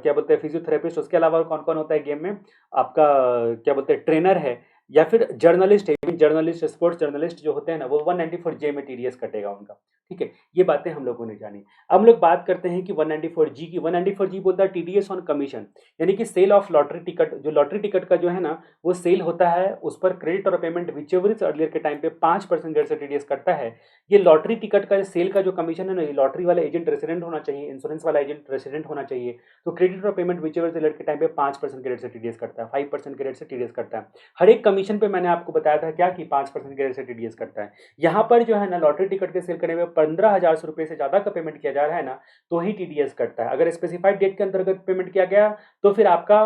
क्या बोलते हैं फिजियोथेरेपिस्ट, उसके अलावा कौन कौन होता है गेम में, आपका क्या बोलते हैं ट्रेनर है, या फिर जर्नलिस्ट है। जर्नलिस्ट स्पोर्ट्स जर्नलिस्ट जो होते हैं ना, वो 194 जे में टीडीएस कटेगा उनका, ठीक है। ये बातें हम लोगों ने जानी। अब हम लोग बात करते हैं कि 194 जी की। 194 जी बोलता है टीडीएस ऑन कमीशन, यानी कि सेल ऑफ लॉटरी टिकट। जो लॉटरी टिकट का जो है ना वो सेल होता है, उस पर क्रेडिट और पेमेंट विचेवर इज अर्लियर के टाइम पे 5% रेट से टीडीएस कटता है। ये लॉटरी टिकट का सेल का जो कमीशन है ना, ये लॉटरी वाला एजेंट रेसिडेंट होना चाहिए, इंश्योरेंस वाला एजेंट रेसिडेंट होना चाहिए। तो क्रेडिट और पेमेंट विचेवर से के टाइम पे 5% के रेट से टीडीएस कटता है, 5% के रेट से टीडीएस कटता है। हर एक कमीशन पे मैंने आपको बताया था क्या कि 5% के रेट से टीडीएस कटता है। यहाँ पर जो है ना लॉटरी टिकट के सेल करने में 15,000 रुपए से ज्यादा का पेमेंट किया जा रहा है ना, तो ही टीडीएस कटता है। अगर स्पेसिफाइड डेट के अंतर्गत पेमेंट किया गया, तो फिर आपका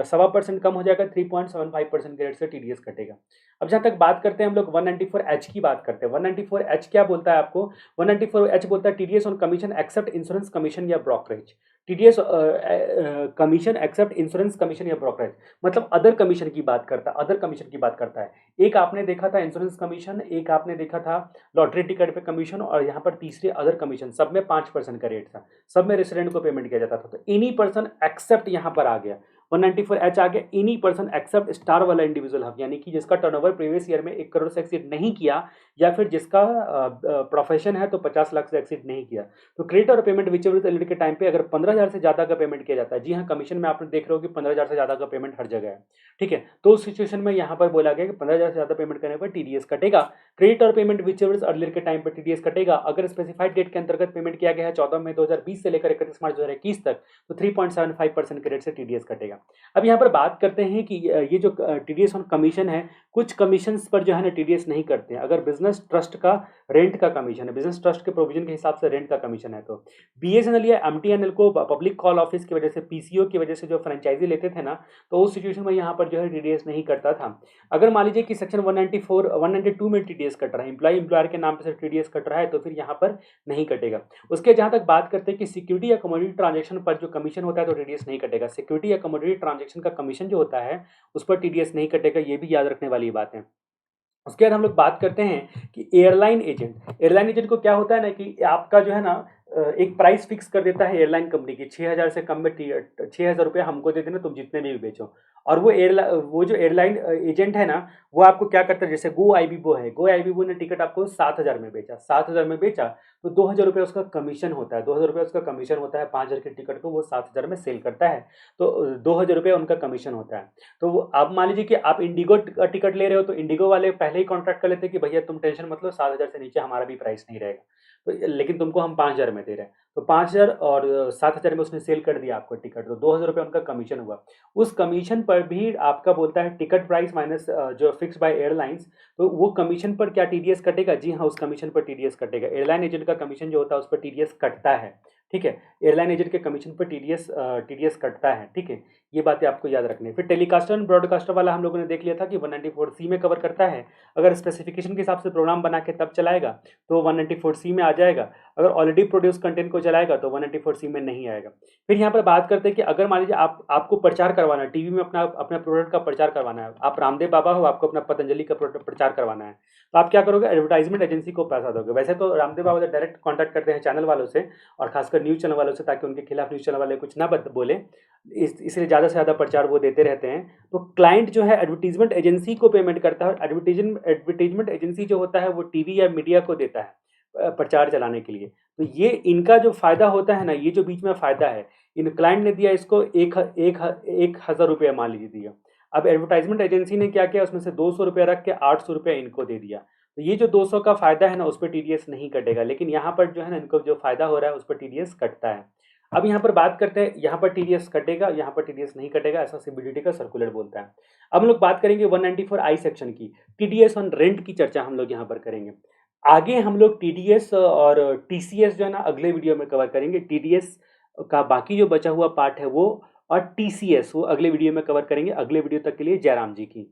1.25% कम हो जाएगा, 3.75% के रेट से टीडीएस कटेगा। अब जहां तक बात करते हैं हम लोग 194H की बात करते हैं। 194H क्या बोलता है आपको, 194H बोलता है TDS on commission except insurance commission या brokerage. TDS commission except insurance commission या ब्रोकरेज, मतलब अदर कमीशन की बात करता है, अदर कमीशन की बात करता है। एक आपने देखा था इंश्योरेंस कमीशन, एक आपने देखा था लॉटरी टिकट पे कमीशन, और यहाँ पर तीसरे अदर कमीशन, सब में 5% का रेट था, सब में रेसिडेंट को पेमेंट किया जाता था। तो एनी पर्सन एक्सेप्ट यहाँ पर आ गया, 194H आ गया, एनी पर्सन एक्सेप्ट स्टार वाला इंडिविजुअल हब, यानी कि जिसका टर्नओवर प्रीवियस ईयर में 1 करोड़ से एक्सीड नहीं किया, या फिर जिसका प्रोफेशन है तो 50 लाख से एक्सीड नहीं किया। तो क्रेडिट और पेमेंट विचेवर के टाइम पे अगर 15,000 से ज्यादा का पेमेंट किया जाता है, जी हाँ, कमीशन में आपने देख रहे हो कि 15,000 से ज्यादा का पेमेंट हर जगह है, ठीक है। तो उस सिचुएशन में यहाँ पर बोला गया कि 15,000 से ज्यादा पेमेंट करने पर टीडीएस कटेगा। क्रेडिट और पेमेंट विचेवर अर्लियर के टाइम पर टीडीएस कटेगा। अगर स्पेसिफाइड डेट के अंतर्गत पेमेंट किया गया है 14 मई 2020 से लेकर 31 मार्च 2021 तक, तो 3.75% के रेट से टीडीएस कटेगा। अब यहाँ पर बात करते हैं कि ये जो टीडीएस ऑन कमीशन है, कुछ कमीशंस पर जो है ना टीडीएस नहीं करते हैं। अगर बिजनेस ट्रस्ट का रेंट का कमीशन है, बिजनेस ट्रस्ट के प्रोविजन के हिसाब से रेंट का कमीशन है, तो बीएसएनएल या एमटीएनएल को पब्लिक कॉल ऑफिस की वजह से, पीसीओ की वजह से जो फ्रेंचाइजी लेते थे ना, तो उस सिचुएशन में यहाँ पर जो है टीडीएस नहीं करता था। अगर मान लीजिए कि सेक्शन 194 192 में टीडीएस कट रहा है, एम्प्लॉयर के नाम पे से टीडीएस कट रहा है, तो फिर यहाँ पर नहीं कटेगा। उसके जहाँ तक बात करते हैं कि सिक्योरिटी या कमोडिटी ट्रांजैक्शन पर जो कमीशन होता है तो टीडीएस नहीं कटेगा। सिक्योरिटी या कमोडिटी ट्रांजैक्शन का कमीशन जो होता है उस पर टीडीएस नहीं कटेगा, ये भी याद रखने वाली बात है। उसके बाद हम लोग बात करते हैं कि एयरलाइन एजेंट को क्या होता है ना कि आपका जो है ना एक प्राइस फिक्स कर देता है एयरलाइन कंपनी की, 6,000 से कम में 6,000 रुपये हमको दे देना, तुम जितने में भी बेचो। और वो जो एयरलाइन एजेंट है ना, वो आपको क्या करता है, जैसे गो आईबीबो ने टिकट आपको 7,000 में बेचा, 7,000 में बेचा तो 2,000 रुपये उसका कमीशन होता है, 2,000 रुपये उसका कमीशन होता है। 5,000 की टिकट को वो 7,000 में सेल करता है, तो 2,000 रुपये उनका कमीशन होता है। तो वो आप मान लीजिए कि आप इंडिगो का टिकट ले रहे हो, तो इंडिगो वाले पहले ही कॉन्ट्रैक्ट कर लेते हैं कि भैया तुम टेंशन मत लो, 7,000 से नीचे हमारा भी प्राइस नहीं रहेगा, तो लेकिन तुमको हम 5,000 में दे रहे हैं। तो 5,000 और 7,000 में उसने सेल कर दिया आपको टिकट, तो 2,000 रुपये उनका कमीशन हुआ। उस कमीशन पर भी आपका बोलता है टिकट प्राइस माइनस जो फिक्स बाय एयरलाइंस, तो वो कमीशन पर क्या टीडीएस कटेगा? जी हाँ, उस कमीशन पर टीडीएस कटेगा। एयरलाइन एजेंट का कमीशन जो होता है उस पर टीडीएस कटता है, ठीक है। एयरलाइन एजेंट के कमीशन पर टीडीएस कटता है, ठीक है। ये बातें आपको याद रखनी है। फिर टेलीकास्टर एंड ब्रॉडकास्टर वाला हम लोगों ने देख लिया था कि 194C में कवर करता है। अगर स्पेसिफिकेशन के हिसाब से प्रोग्राम बना के तब चलाएगा तो 194C में आ जाएगा। अगर ऑलरेडी प्रोड्यूस कंटेंट को चलाएगा तो 194C में नहीं आएगा। फिर यहाँ पर बात करते हैं कि अगर मान लीजिए आपको प्रचार करवाना है, टीवी में अपना प्रोडक्ट का प्रचार करवाना है, आप रामदेव बाबा हो, आपको अपना पतंजलि का प्रचार करवाना है, तो आप क्या करोगे? एडवर्टाइजमेंट एजेंसी को पैसा दोगे। वैसे तो रामदेव बाबा डायरेक्ट कॉन्टैक्ट करते हैं चैनल वालों से, और खासकर न्यूज़ चैनल वालों से, ताकि उनके खिलाफ न्यूज़ चैनल वाले कुछ ना बोले, इसलिए ज़्यादा से ज़्यादा प्रचार वो देते रहते हैं। तो क्लाइंट जो है एडवर्टीजमेंट एजेंसी को पेमेंट करता है, और एडवर्टीजमेंट एजेंसी जो होता है वो टीवी या मीडिया को देता है प्रचार चलाने के लिए। तो ये इनका जो फ़ायदा होता है ना, ये जो बीच में फ़ायदा है, इन क्लाइंट ने दिया इसको 1,000 रुपये मान लीजिए दिया। अब एडवर्टाइजमेंट एजेंसी ने क्या किया, उसमें से 200 रुपये रख के 800 रुपये इनको दे दिया। तो ये जो 200 का फ़ायदा है ना, उस पर टीडीएस नहीं कटेगा, लेकिन यहाँ पर जो है ना इनको जो फ़ायदा हो रहा है उस पर टीडीएस कटता है। अब यहाँ पर बात करते हैं, यहाँ पर टीडीएस कटेगा, यहाँ पर टीडीएस नहीं कटेगा, ऐसा सीबीडीटी का सर्कुलर बोलता है। अब हम लोग बात करेंगे 194I सेक्शन की, टीडीएस ऑन रेंट की चर्चा हम लोग यहाँ पर करेंगे। आगे हम लोग टीडीएस और टीसीएस जो है ना अगले वीडियो में कवर करेंगे। टीडीएस का बाकी जो बचा हुआ पार्ट है वो, और टीसीएस वो अगले वीडियो में कवर करेंगे। अगले वीडियो तक के लिए जय राम जी की।